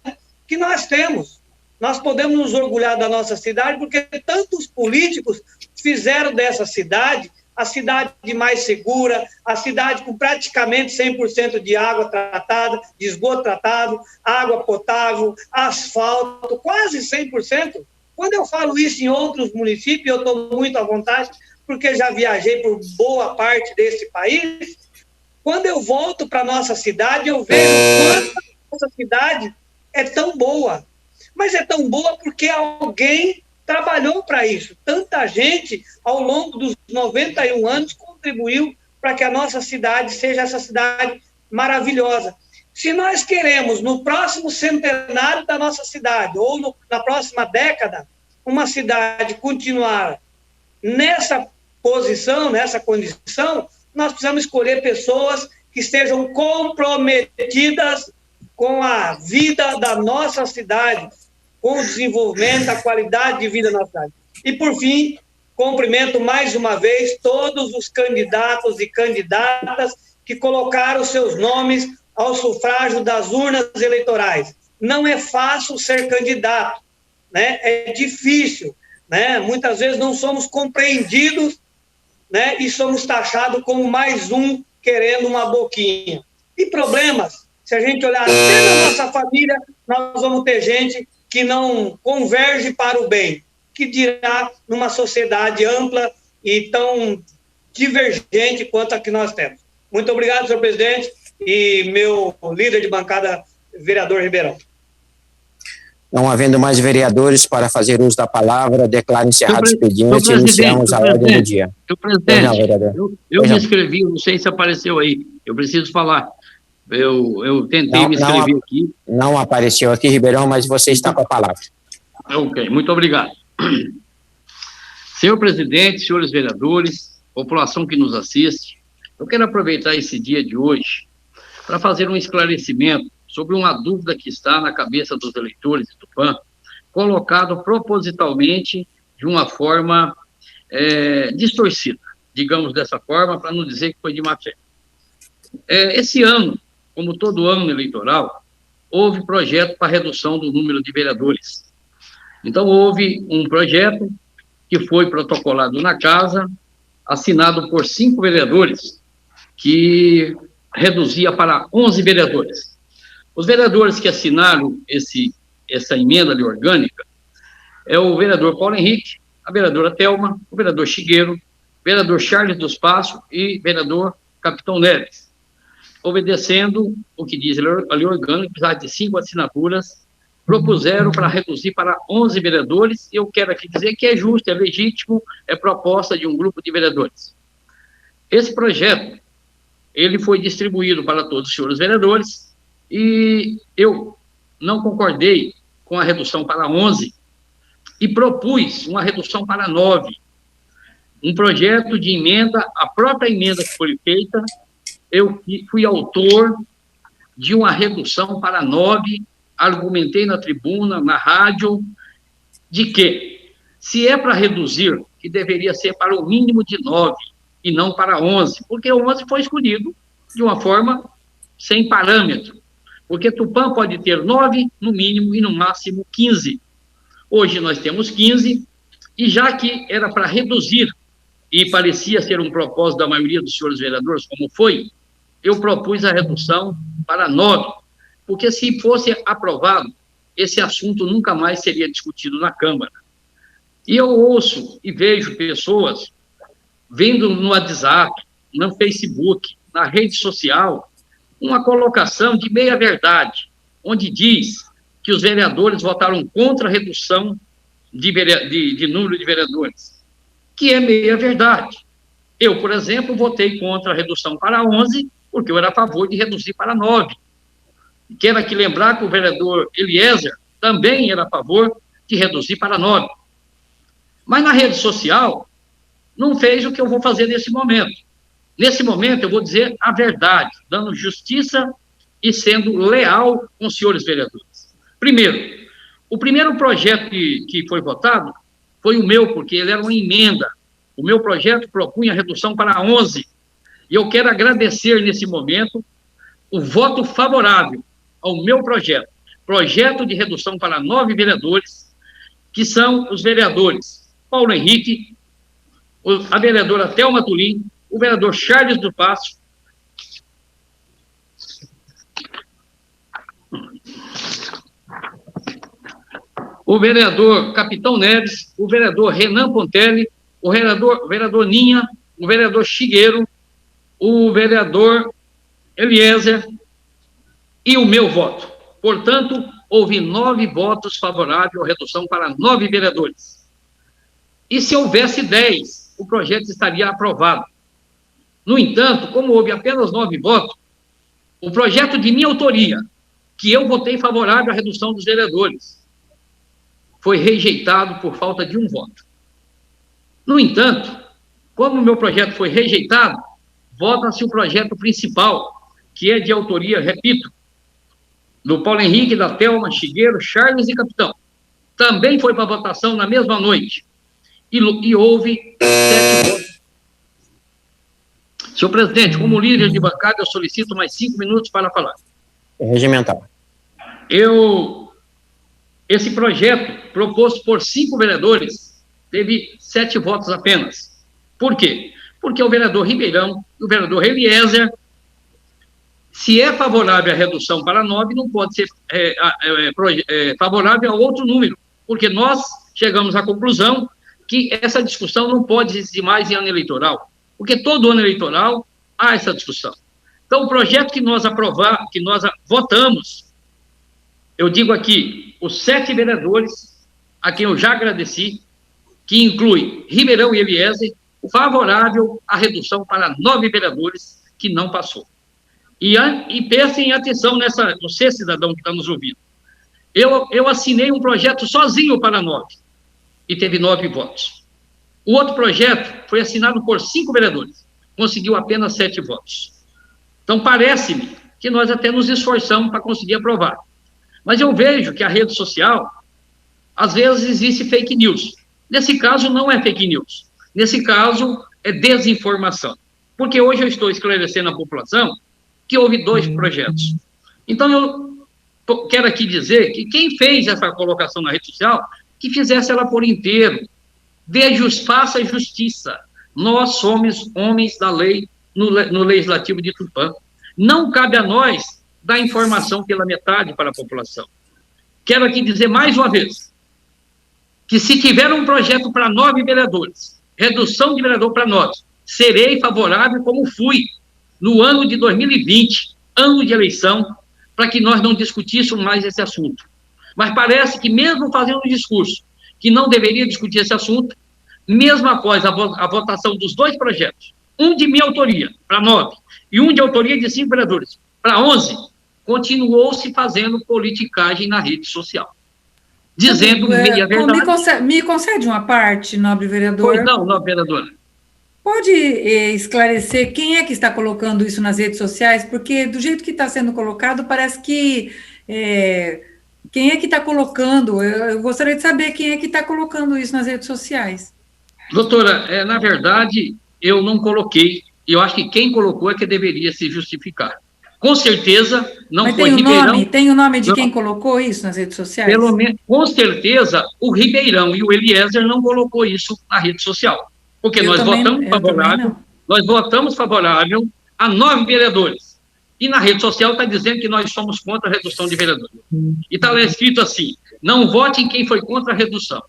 que nós temos. Nós podemos nos orgulhar da nossa cidade, porque tantos políticos fizeram dessa cidade a cidade mais segura, a cidade com praticamente 100% de água tratada, de esgoto tratado, água potável, asfalto, quase 100%. Quando eu falo isso em outros municípios, eu estou muito à vontade, porque já viajei por boa parte desse país. Quando eu volto para a nossa cidade, eu vejo quanto a nossa cidade é tão boa. Mas é tão boa porque alguém trabalhou para isso. Tanta gente, ao longo dos 91 anos, contribuiu para que a nossa cidade seja essa cidade maravilhosa. Se nós queremos, no próximo centenário da nossa cidade, ou na próxima década, uma cidade continuar nessa posição, nessa condição, nós precisamos escolher pessoas que estejam comprometidas com a vida da nossa cidade, com o desenvolvimento, a qualidade de vida na cidade. E, por fim, cumprimento mais uma vez todos os candidatos e candidatas que colocaram seus nomes ao sufrágio das urnas eleitorais. Não é fácil ser candidato, né? É difícil, né? Muitas vezes não somos compreendidos, né? E somos taxados como mais um querendo uma boquinha. E problemas, se a gente olhar até na nossa família, nós vamos ter gente que não converge para o bem, que dirá numa sociedade ampla e tão divergente quanto a que nós temos. Muito obrigado, senhor presidente, e meu líder de bancada, vereador Ribeirão. Não havendo mais vereadores para fazer uso da palavra, declaro encerrado o expediente e iniciamos a ordem do dia. Senhor presidente, não, vereador. eu me inscrevi, não sei se apareceu aí, eu preciso falar. Eu tentei me inscrever aqui. Não apareceu aqui, Ribeirão, mas você está com a palavra. Ok, muito obrigado. Senhor presidente, senhores vereadores, população que nos assiste, eu quero aproveitar esse dia de hoje para fazer um esclarecimento sobre uma dúvida que está na cabeça dos eleitores do PAN, colocado propositalmente de uma forma distorcida, digamos dessa forma, para não dizer que foi de má fé. Esse ano, como todo ano eleitoral, houve projeto para redução do número de vereadores. Então, houve um projeto que foi protocolado na casa, assinado por 5 vereadores, que reduzia para 11 vereadores. Os vereadores que assinaram essa emenda de orgânica é o vereador Paulo Henrique, a vereadora Thelma, o vereador Chigueiro, o vereador Charles dos Passos e o vereador Capitão Neves, obedecendo o que diz a lei orgânica, apesar de 5 assinaturas, propuseram para reduzir para 11 vereadores, e eu quero aqui dizer que é justo, é legítimo, é proposta de um grupo de vereadores. Esse projeto, ele foi distribuído para todos os senhores vereadores, e eu não concordei com a redução para 11, e propus uma redução para 9. Um projeto de emenda, a própria emenda que foi feita, eu fui autor de uma redução para 9, argumentei na tribuna, na rádio, de que, se é para reduzir, que deveria ser para o mínimo de 9, e não para 11, porque o 11 foi escolhido de uma forma sem parâmetro, porque Tupã pode ter 9, no mínimo, e no máximo 15. Hoje nós temos 15, e já que era para reduzir, e parecia ser um propósito da maioria dos senhores vereadores, como foi, eu propus a redução para 9, porque se fosse aprovado, esse assunto nunca mais seria discutido na Câmara. E eu ouço e vejo pessoas vendo no WhatsApp, no Facebook, na rede social, uma colocação de meia-verdade, onde diz que os vereadores votaram contra a redução de número de vereadores, que é meia-verdade. Eu, por exemplo, votei contra a redução para 11, porque eu era a favor de reduzir para 9. Quero aqui lembrar que o vereador Eliezer também era a favor de reduzir para 9. Mas na rede social, não fez o que eu vou fazer nesse momento. Nesse momento, eu vou dizer a verdade, dando justiça e sendo leal com os senhores vereadores. Primeiro, o primeiro projeto que foi votado foi o meu, porque ele era uma emenda. O meu projeto propunha redução para 11. E eu quero agradecer, nesse momento, o voto favorável ao meu projeto. Projeto de redução para 9 vereadores, que são os vereadores Paulo Henrique, a vereadora Thelma Tulim, o vereador Charles do Passo, o vereador Capitão Neves, o vereador Renan Pontelli, o vereador Ninha, o vereador Chigueiro, o vereador Eliezer e o meu voto. Portanto, houve 9 votos favoráveis à redução para 9 vereadores. E se houvesse 10, o projeto estaria aprovado. No entanto, como houve apenas 9 votos, o projeto de minha autoria, que eu votei favorável à redução dos vereadores, foi rejeitado por falta de um voto. No entanto, como o meu projeto foi rejeitado, vota-se o projeto principal, que é de autoria, repito, do Paulo Henrique, da Thelma, Chigueiro, Charles e Capitão. Também foi para votação na mesma noite. E houve 7 votos. Senhor presidente, como líder de bancada, eu solicito mais 5 minutos para falar. Regimental. Esse projeto, proposto por 5 vereadores, teve 7 votos apenas. Por quê? Porque o vereador Ribeirão e o vereador Eliezer, se é favorável à redução para 9, não pode ser favorável a outro número, porque nós chegamos à conclusão que essa discussão não pode existir mais em ano eleitoral, porque todo ano eleitoral há essa discussão. Então, o projeto que nós votamos eu digo aqui, os 7 vereadores, a quem eu já agradeci, que inclui Ribeirão e Eliezer, favorável à redução para 9 vereadores, que não passou. E prestem atenção você, cidadão que está nos ouvindo. Eu assinei um projeto sozinho para 9, e teve 9 votos. O outro projeto foi assinado por 5 vereadores, conseguiu apenas 7 votos. Então, parece-me que nós até nos esforçamos para conseguir aprovar. Mas eu vejo que a rede social, às vezes, existe fake news. Nesse caso, não é fake news. Nesse caso, é desinformação. Porque hoje eu estou esclarecendo à população que houve 2 projetos. Então, eu quero aqui dizer que quem fez essa colocação na rede social, que fizesse ela por inteiro. Faça justiça. Nós somos homens da lei no Legislativo de Tupã. Não cabe a nós dar informação pela metade para a população. Quero aqui dizer mais uma vez, que se tiver um projeto para 9 vereadores, redução de vereador para 9, serei favorável como fui no ano de 2020, ano de eleição, para que nós não discutíssemos mais esse assunto. Mas parece que mesmo fazendo um discurso que não deveria discutir esse assunto, mesmo após a votação dos 2 projetos, um de minha autoria, para 9, e um de autoria de 5 vereadores, para 11, continuou-se fazendo politicagem na rede social. Dizendo meia verdade. Me concede uma parte, nobre vereador? Pois não, nobre vereadora. Pode esclarecer quem é que está colocando isso nas redes sociais? Porque do jeito que está sendo colocado, parece que... quem é que está colocando? Eu gostaria de saber quem é que está colocando isso nas redes sociais. Doutora, na verdade, eu não coloquei. Eu acho que quem colocou é que deveria se justificar. Com certeza, não Mas foi Ribeirão. Tem o nome de quem colocou isso nas redes sociais? Pelo menos, com certeza, o Ribeirão e o Eliezer não colocou isso na rede social. Porque nós votamos favorável a 9 vereadores. E na rede social está dizendo que nós somos contra a redução de vereadores. E está lá escrito assim, não vote em quem foi contra a redução.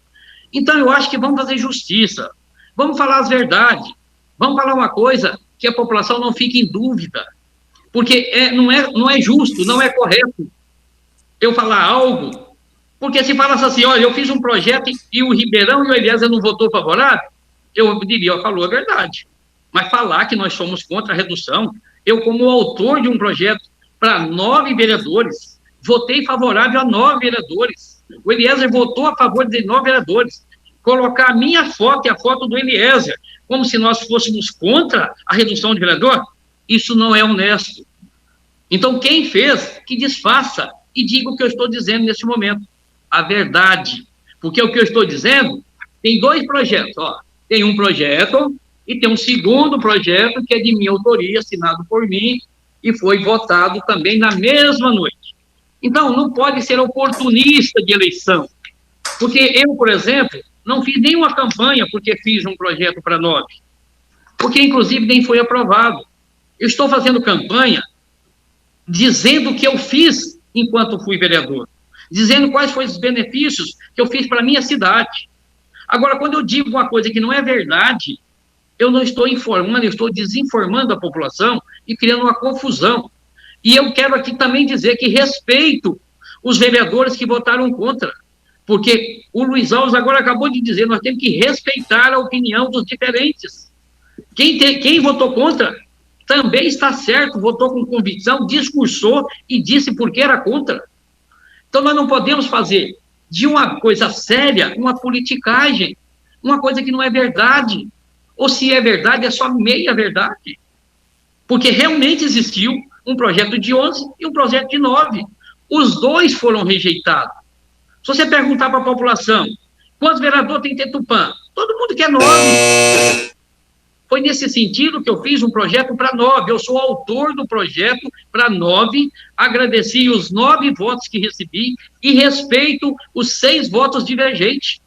Então, eu acho que vamos fazer justiça. Vamos falar as verdades. Vamos falar uma coisa que a população não fique em dúvida. Porque não é justo, não é correto eu falar algo. Porque se falasse assim, olha, eu fiz um projeto e o Ribeirão e o Eliezer não votou favorável, eu diria, falou a verdade. Mas falar que nós somos contra a redução, eu, como autor de um projeto para 9 vereadores, votei favorável a 9 vereadores. O Eliezer votou a favor de 9 vereadores. Colocar a minha foto e a foto do Eliezer, como se nós fôssemos contra a redução de vereador, isso não é honesto. Então, quem fez, que desfaça e diga o que eu estou dizendo nesse momento. A verdade. Porque o que eu estou dizendo, tem 2 projetos. Ó. Tem um projeto e tem um segundo projeto que é de minha autoria, assinado por mim, e foi votado também na mesma noite. Então, não pode ser oportunista de eleição. Porque eu, por exemplo, não fiz nenhuma campanha porque fiz um projeto para 9. Porque, inclusive, nem foi aprovado. Eu estou fazendo campanha dizendo o que eu fiz enquanto fui vereador. Dizendo quais foram os benefícios que eu fiz para a minha cidade. Agora, quando eu digo uma coisa que não é verdade, eu não estou informando, eu estou desinformando a população e criando uma confusão. E eu quero aqui também dizer que respeito os vereadores que votaram contra. Porque o Luiz Alves agora acabou de dizer, nós temos que respeitar a opinião dos diferentes. Quem votou contra também está certo, votou com convicção, discursou e disse por que era contra. Então, nós não podemos fazer de uma coisa séria uma politicagem, uma coisa que não é verdade. Ou se é verdade, é só meia verdade. Porque realmente existiu um projeto de 11 e um projeto de 9. Os 2 foram rejeitados. Se você perguntar para a população, quantos vereadores tem em Tupã? Todo mundo quer 9. Foi nesse sentido que eu fiz um projeto para 9. Eu sou autor do projeto para 9. Agradeci os 9 votos que recebi e respeito os 6 votos divergentes.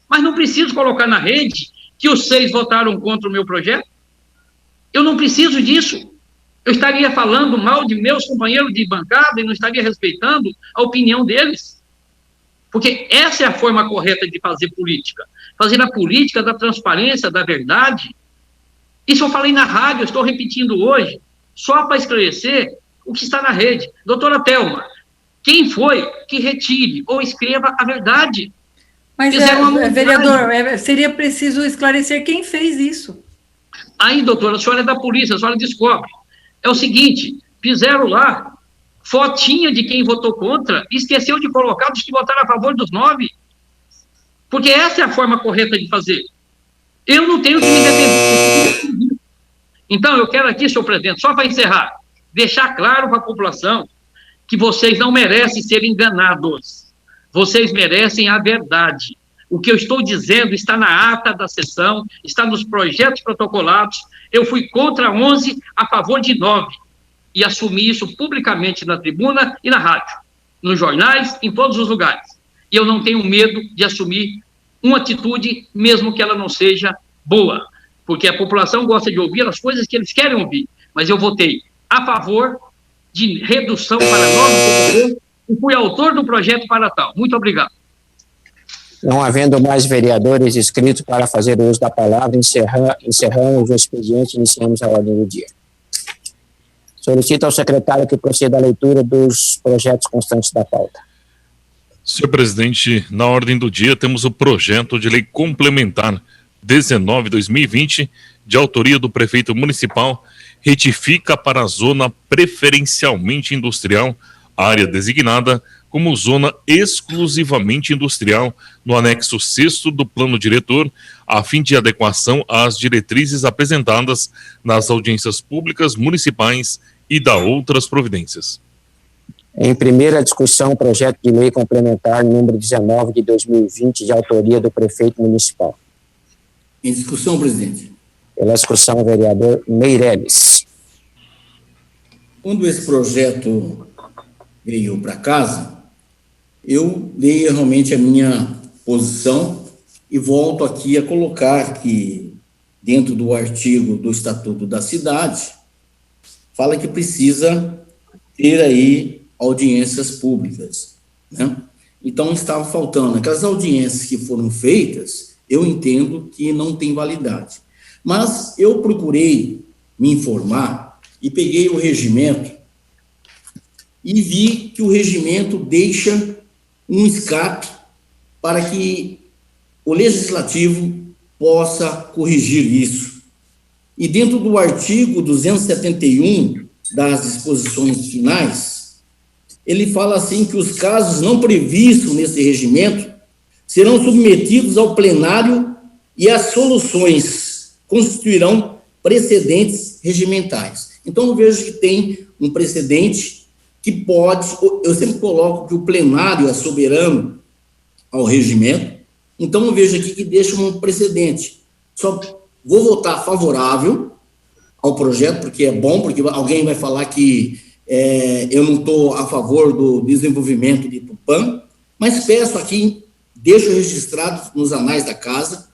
Mas não preciso colocar na rede que os 6 votaram contra o meu projeto. Eu não preciso disso. Eu estaria falando mal de meus companheiros de bancada e não estaria respeitando a opinião deles. Porque essa é a forma correta de fazer política. Fazer a política da transparência, da verdade. Isso eu falei na rádio, eu estou repetindo hoje, só para esclarecer o que está na rede. Doutora Thelma, Quem foi, que retire ou escreva a verdade. Mas, vereador, seria preciso esclarecer quem fez isso. Aí, doutora, a senhora é da polícia, a senhora descobre. É o seguinte, fizeram lá fotinha de quem votou contra e esqueceu de colocar dos que votaram a favor dos 9. Porque essa é a forma correta de fazer. Eu não tenho que me defender. Então, eu quero aqui, senhor presidente, só para encerrar, deixar claro para a população que vocês não merecem ser enganados. Vocês merecem a verdade. O que eu estou dizendo está na ata da sessão, está nos projetos protocolados. Eu fui contra 11, a favor de 9. E assumi isso publicamente na tribuna e na rádio, nos jornais, em todos os lugares. E eu não tenho medo de assumir uma atitude, mesmo que ela não seja boa, porque a população gosta de ouvir as coisas que eles querem ouvir. Mas eu votei a favor de redução para 9 e fui autor do projeto para tal. Muito obrigado. Não havendo mais vereadores inscritos para fazer uso da palavra, encerramos o expediente e iniciamos a ordem do dia. Solicito ao secretário que proceda à leitura dos projetos constantes da pauta. Senhor presidente, na ordem do dia temos o projeto de lei complementar 19/2020, de autoria do prefeito municipal, retifica para a zona preferencialmente industrial, área designada como zona exclusivamente industrial, no anexo 6º do plano diretor, a fim de adequação às diretrizes apresentadas nas audiências públicas municipais e da outras providências. Em primeira discussão, projeto de lei complementar número 19 de 2020, de autoria do prefeito municipal. Em discussão, presidente. Pela discussão, o vereador Meireles. Quando esse projeto veio para casa, eu dei realmente a minha posição e volto aqui a colocar que, dentro do artigo do Estatuto da Cidade, fala que precisa ter aí audiências públicas, né? Então, estava faltando. Aquelas audiências que foram feitas, eu entendo que não tem validade. Mas eu procurei me informar e peguei o regimento e vi que o regimento deixa um escape para que o legislativo possa corrigir isso. E dentro do artigo 271 das disposições finais, ele fala assim que os casos não previstos nesse regimento serão submetidos ao plenário e as soluções constituirão precedentes regimentais. Então, eu vejo que tem um precedente que pode, eu sempre coloco que o plenário é soberano ao regimento, então eu vejo aqui que deixa um precedente. Só vou votar favorável ao projeto, porque é bom, porque alguém vai falar que eu não estou a favor do desenvolvimento de Tupã, mas peço aqui, deixo registrado nos anais da casa,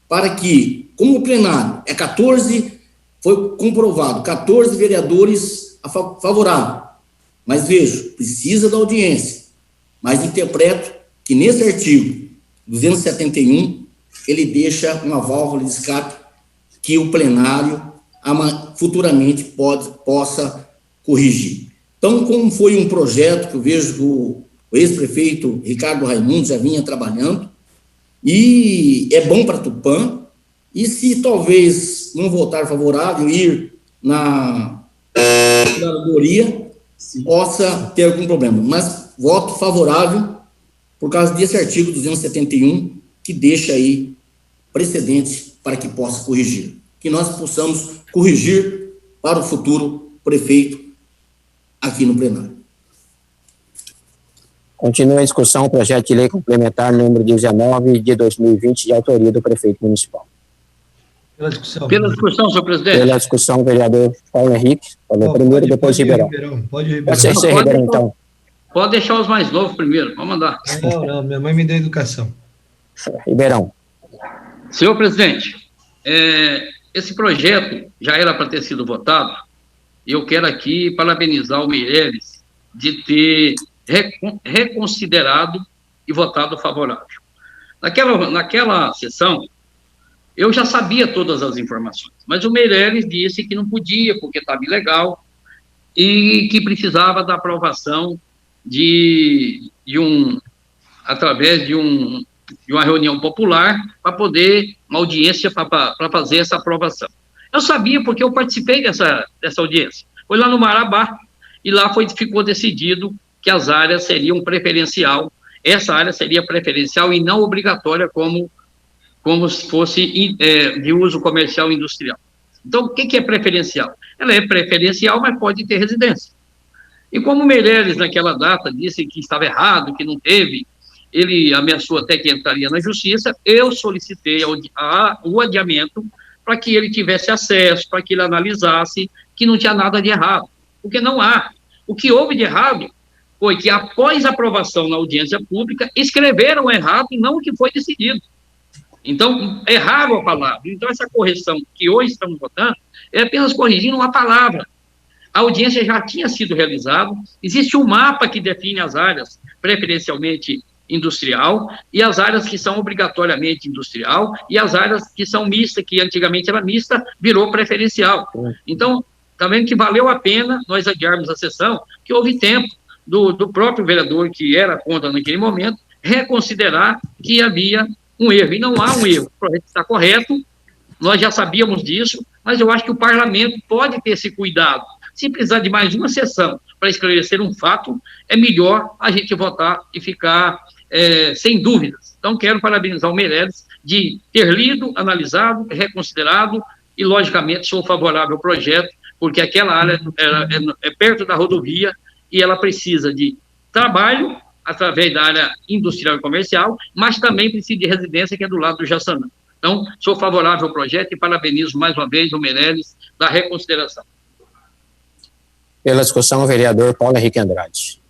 para que, como o plenário é 14, foi comprovado, 14 vereadores favoráveis, mas vejo, precisa da audiência, mas interpreto que nesse artigo 271, ele deixa uma válvula de escape que o plenário futuramente possa corrigir. Então, como foi um projeto que eu vejo que o ex-prefeito Ricardo Raimundo já vinha trabalhando, e é bom para Tupã, e se talvez não votar favorável, ir na procuradoria, possa ter algum problema. Mas voto favorável por causa desse artigo 271, que deixa aí precedente para que possa corrigir. Que nós possamos corrigir para o futuro prefeito aqui no plenário. Continua a discussão o projeto de lei complementar número 19 de 2020, de autoria do prefeito municipal. Pela discussão. Pela discussão, senhor presidente. Pela discussão, o vereador Paulo Henrique falou primeiro, depois Ribeirão. Pode Ribeirão. Pode ser Ribeirão, então. Pode deixar os mais novos primeiro, vamos mandar. Não, minha mãe me deu educação. Ribeirão. Senhor presidente, esse projeto já era para ter sido votado, e eu quero aqui parabenizar o Meireles de ter reconsiderado e votado favorável. Naquela sessão, eu já sabia todas as informações, mas o Meireles disse que não podia, porque estava ilegal, e que precisava da aprovação através de uma reunião popular para poder, uma audiência para fazer essa aprovação. Eu sabia porque eu participei dessa audiência. Foi lá no Marabá, e lá ficou decidido que as áreas seriam preferencial, essa área seria preferencial e não obrigatória como se fosse de uso comercial e industrial. Então, o que é preferencial? Ela é preferencial, mas pode ter residência. E como o Meirelles, naquela data, disse que estava errado, que não teve, ele ameaçou até que entraria na justiça, eu solicitei o adiamento para que ele tivesse acesso, para que ele analisasse que não tinha nada de errado, porque não há. O que houve de errado foi que, após a aprovação na audiência pública, escreveram errado e não o que foi decidido. Então, erraram a palavra. Então, essa correção que hoje estamos votando é apenas corrigindo uma palavra. A audiência já tinha sido realizada, existe um mapa que define as áreas preferencialmente industrial e as áreas que são obrigatoriamente industrial e as áreas que são mistas, que antigamente era mista, virou preferencial. Então, está vendo que valeu a pena nós adiarmos a sessão, que houve tempo do próprio vereador, que era contra naquele momento, reconsiderar que havia um erro. E não há um erro. O projeto está correto, nós já sabíamos disso, mas eu acho que o parlamento pode ter esse cuidado. Se precisar de mais uma sessão para esclarecer um fato, é melhor a gente votar e ficar sem dúvidas. Então, quero parabenizar o Meirelles de ter lido, analisado, reconsiderado e, logicamente, sou favorável ao projeto, porque aquela área é perto da rodovia e ela precisa de trabalho através da área industrial e comercial, mas também precisa de residência, que é do lado do Jaçanã. Então, sou favorável ao projeto e parabenizo mais uma vez o Meirelles da reconsideração. Pela discussão, o vereador Paulo Henrique Andrade.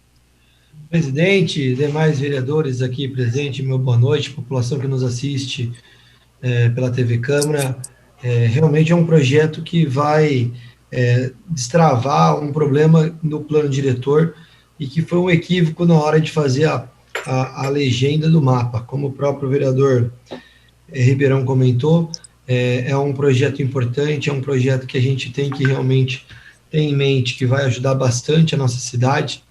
Presidente, demais vereadores aqui presentes, meu boa noite, população que nos assiste pela TV Câmara. Realmente é um projeto que vai destravar um problema no plano diretor e que foi um equívoco na hora de fazer a legenda do mapa. Como o próprio vereador Ribeirão comentou, é um projeto importante, é um projeto que a gente tem que realmente ter em mente, que vai ajudar bastante a nossa cidade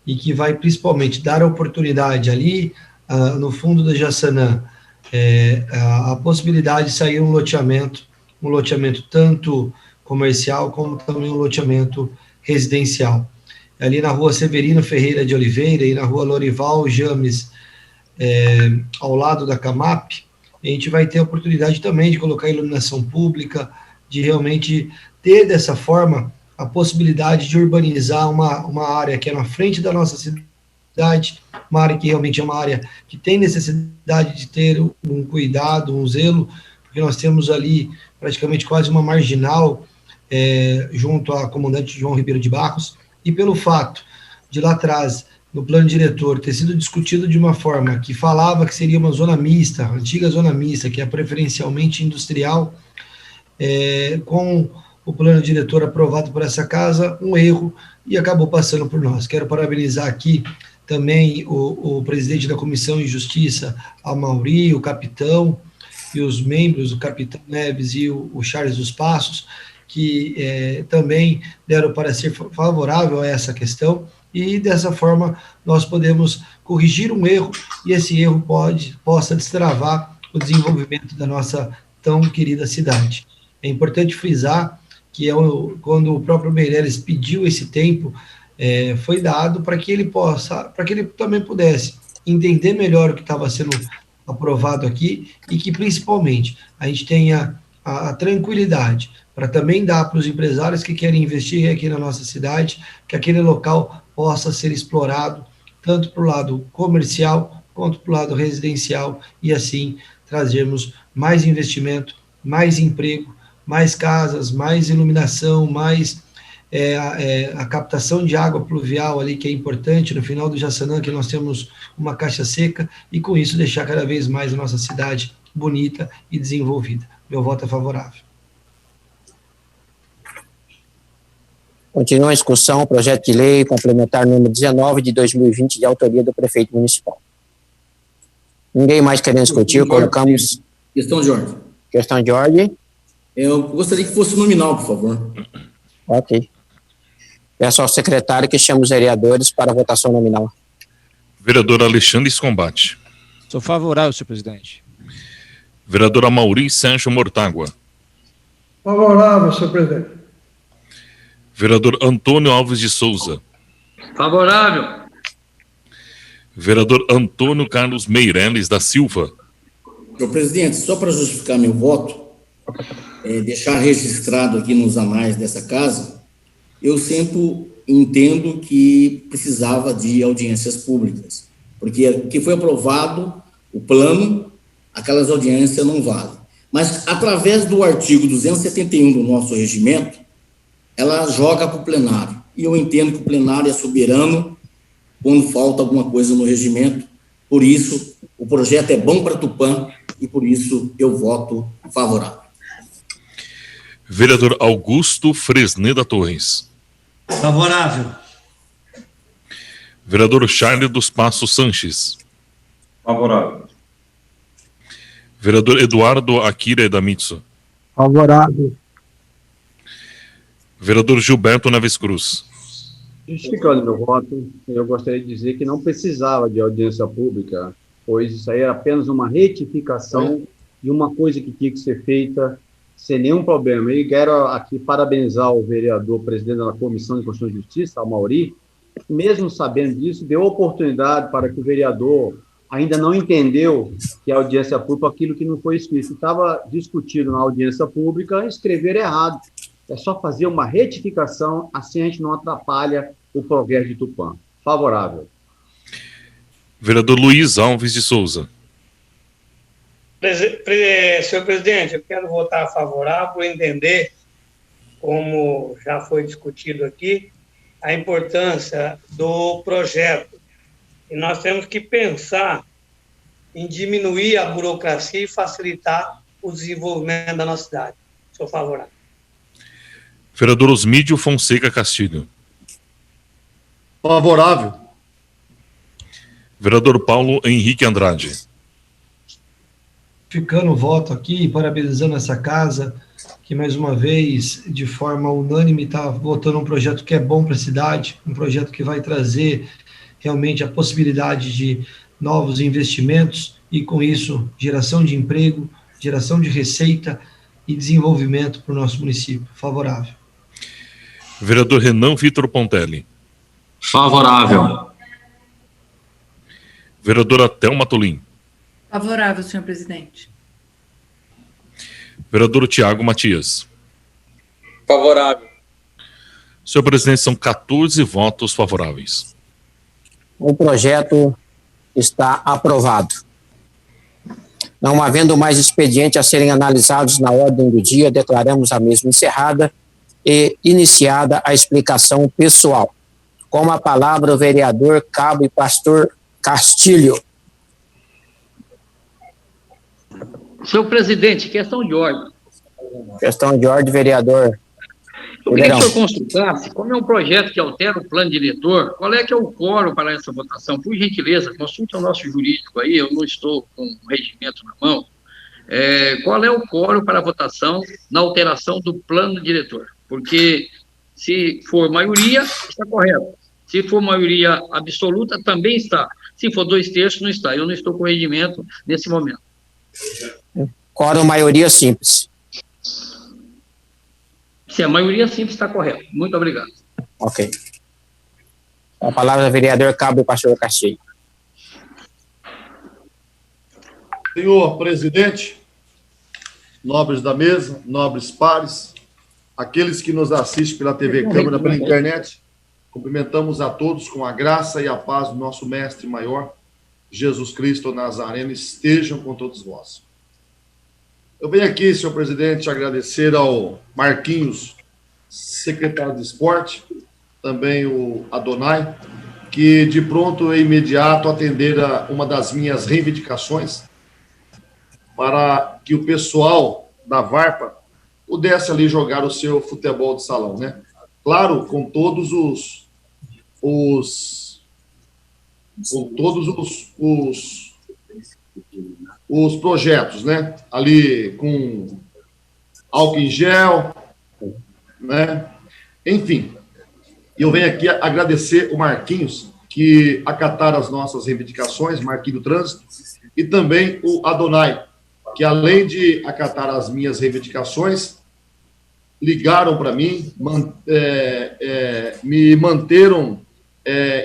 e que vai principalmente dar a oportunidade ali no fundo da Jaçanã, a possibilidade de sair um loteamento tanto comercial como também um loteamento residencial. Ali na rua Severino Ferreira de Oliveira e na rua Lorival James, ao lado da Camap, a gente vai ter a oportunidade também de colocar iluminação pública, de realmente ter dessa forma a possibilidade de urbanizar uma área que é na frente da nossa cidade, uma área que realmente é uma área que tem necessidade de ter um cuidado, um zelo, porque nós temos ali praticamente quase uma marginal junto à comandante João Ribeiro de Barros, e pelo fato de lá atrás, no plano diretor, ter sido discutido de uma forma que falava que seria uma zona mista, antiga zona mista, que é preferencialmente industrial, com o plano diretor aprovado por essa casa, um erro, e acabou passando por nós. Quero parabenizar aqui também o presidente da Comissão de Justiça, a Mauri, o capitão, e os membros, o capitão Neves e o Charles dos Passos, que também deram parecer favorável a essa questão, e dessa forma nós podemos corrigir um erro, e esse erro possa destravar o desenvolvimento da nossa tão querida cidade. É importante frisar que quando o próprio Meirelles pediu esse tempo, foi dado para que ele também pudesse entender melhor o que estava sendo aprovado aqui, e que principalmente a gente tenha a tranquilidade para também dar para os empresários que querem investir aqui na nossa cidade, que aquele local possa ser explorado tanto para o lado comercial quanto para o lado residencial, e assim trazermos mais investimento, mais emprego, mais casas, mais iluminação, mais a captação de água pluvial ali, que é importante no final do Jaçanã, que nós temos uma caixa seca, e com isso deixar cada vez mais a nossa cidade bonita e desenvolvida. Meu voto é favorável. Continua a discussão o projeto de lei complementar número 19 de 2020, de autoria do prefeito municipal. Ninguém mais querendo discutir, colocamos... Questão de ordem. Questão de ordem. Eu gostaria que fosse nominal, por favor. Ok. Peço ao secretário que chame os vereadores para a votação nominal. Vereador Alexandre Scombate. Sou favorável, senhor presidente. Vereador Amaury Sérgio Mortágua. Favorável, senhor presidente. Vereador Antônio Alves de Souza. Favorável. Vereador Antônio Carlos Meireles da Silva. Senhor presidente, só para justificar meu voto, deixar registrado aqui nos anais dessa casa, eu sempre entendo que precisava de audiências públicas, porque o que foi aprovado, o plano, aquelas audiências não valem. Mas, através do artigo 271 do nosso regimento, ela joga para o plenário. E eu entendo que o plenário é soberano quando falta alguma coisa no regimento. Por isso, o projeto é bom para Tupã e, por isso, eu voto favorável. Vereador Augusto Fresneda Torres. Favorável. Vereador Charles dos Passos Sanches. Favorável. Vereador Eduardo Akira Edamitsu. Favorável. Vereador Gilberto Neves Cruz. Justificando meu voto, eu gostaria de dizer que não precisava de audiência pública, pois isso aí era apenas uma retificação de uma coisa que tinha que ser feita sem nenhum problema. E quero aqui parabenizar o vereador, presidente da Comissão de Constituição e Justiça, Amaury, mesmo sabendo disso, deu oportunidade para que o vereador ainda não entendeu que a audiência pública, aquilo que não foi escrito, estava discutido na audiência pública, escrever errado. É só fazer uma retificação, assim a gente não atrapalha o progresso de Tupã. Favorável. Vereador Luiz Alves de Souza. Senhor presidente, eu quero votar favorável por entender, como já foi discutido aqui, a importância do projeto. E nós temos que pensar em diminuir a burocracia e facilitar o desenvolvimento da nossa cidade. Sou favorável. Vereador Osmídio Fonseca Castilho. Favorável. Vereador Paulo Henrique Andrade. Ficando o voto aqui, parabenizando essa casa, que mais uma vez, de forma unânime, está votando um projeto que é bom para a cidade, um projeto que vai trazer realmente a possibilidade de novos investimentos e, com isso, geração de emprego, geração de receita e desenvolvimento para o nosso município. Favorável. Vereador Renan Vitor Pontelli. Favorável. Vereadora Thelma Tolim. Favorável, senhor presidente. Vereador Tiago Matias. Favorável. Senhor presidente, são 14 votos favoráveis. O projeto está aprovado. Não havendo mais expediente a serem analisados na ordem do dia, declaramos a mesma encerrada e iniciada a explicação pessoal. Com a palavra, o vereador Cabo e Pastor Castilho. Senhor presidente, questão de ordem. Questão de ordem, vereador. Eu queria que o senhor consultasse, como é um projeto que altera o plano diretor, qual é que é o quórum para essa votação? Por gentileza, consulte o nosso jurídico aí, eu não estou com o regimento na mão. Qual é o quórum para a votação na alteração do plano diretor? Porque se for maioria, está correto. Se for maioria absoluta, também está. Se for 2/3, não está. Eu não estou com o regimento nesse momento. Quórum maioria simples. Se a maioria simples está correto. Muito obrigado. Ok. A palavra é vereador Cabo e Pastor Castilho. Senhor presidente, nobres da mesa, nobres pares, aqueles que nos assistem pela TV Câmara, pela internet, cumprimentamos a todos com a graça e a paz do nosso mestre maior, Jesus Cristo Nazareno, estejam com todos vós. Eu venho aqui, senhor presidente, agradecer ao Marquinhos, secretário de Esporte, também o Adonai, que de pronto e imediato atenderam uma das minhas reivindicações para que o pessoal da Varpa pudesse ali jogar o seu futebol de salão, né? Claro, com todos os projetos, né? Ali com álcool em gel, né? Enfim, E eu venho aqui agradecer o Marquinhos, que acataram as nossas reivindicações, Marquinhos do Trânsito, e também o Adonai, que além de acatar as minhas reivindicações, ligaram para mim, me manteram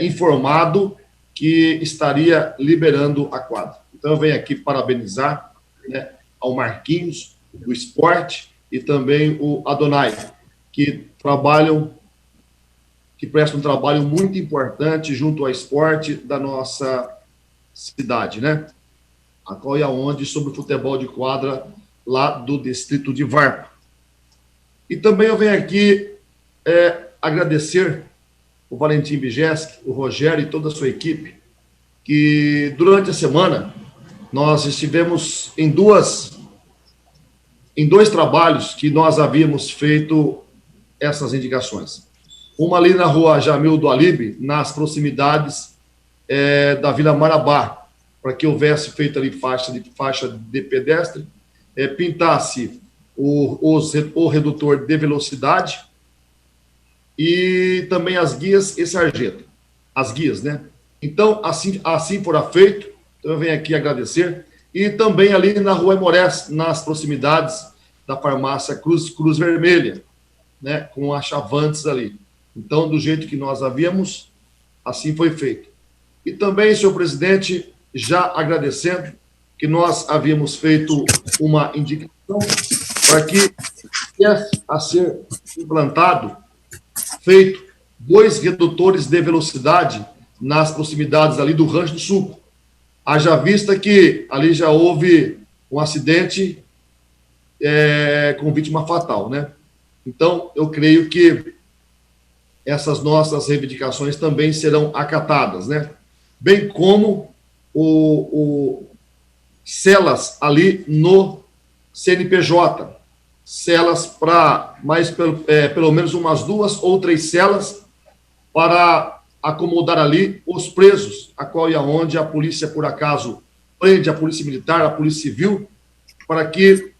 informado que estaria liberando a quadra. Então, eu venho aqui parabenizar, né, ao Marquinhos, do esporte, e também o Adonai, que prestam um trabalho muito importante junto ao esporte da nossa cidade, né? A qual e aonde sobre o futebol de quadra lá do distrito de Varpa. E também eu venho aqui agradecer o Valentim Bijeski, o Rogério e toda a sua equipe, que durante a semana nós estivemos em dois trabalhos que nós havíamos feito essas indicações. Uma ali na rua Jamil do Alibe, nas proximidades da Vila Marabá, para que houvesse feito ali faixa de pedestre, pintasse o redutor de velocidade e também as guias e sarjeta. As guias, né? Então, assim fora feito, então eu venho aqui agradecer. E também ali na rua Emorés, nas proximidades da farmácia Cruz Vermelha, né? Com a Chavantes ali. Então, do jeito que nós havíamos, assim foi feito. E também, senhor presidente, já agradecendo que nós havíamos feito uma indicação para que viesse a ser implantado, feito 2 redutores de velocidade nas proximidades ali do Rancho do Sul. Haja vista que ali já houve um acidente com vítima fatal, né? Então, eu creio que essas nossas reivindicações também serão acatadas, né? Bem como celas ali no CNPJ, celas para pelo menos umas 2 ou 3 celas para acomodar ali os presos, a qual e aonde a polícia, por acaso, prende, a polícia militar, a polícia civil, para que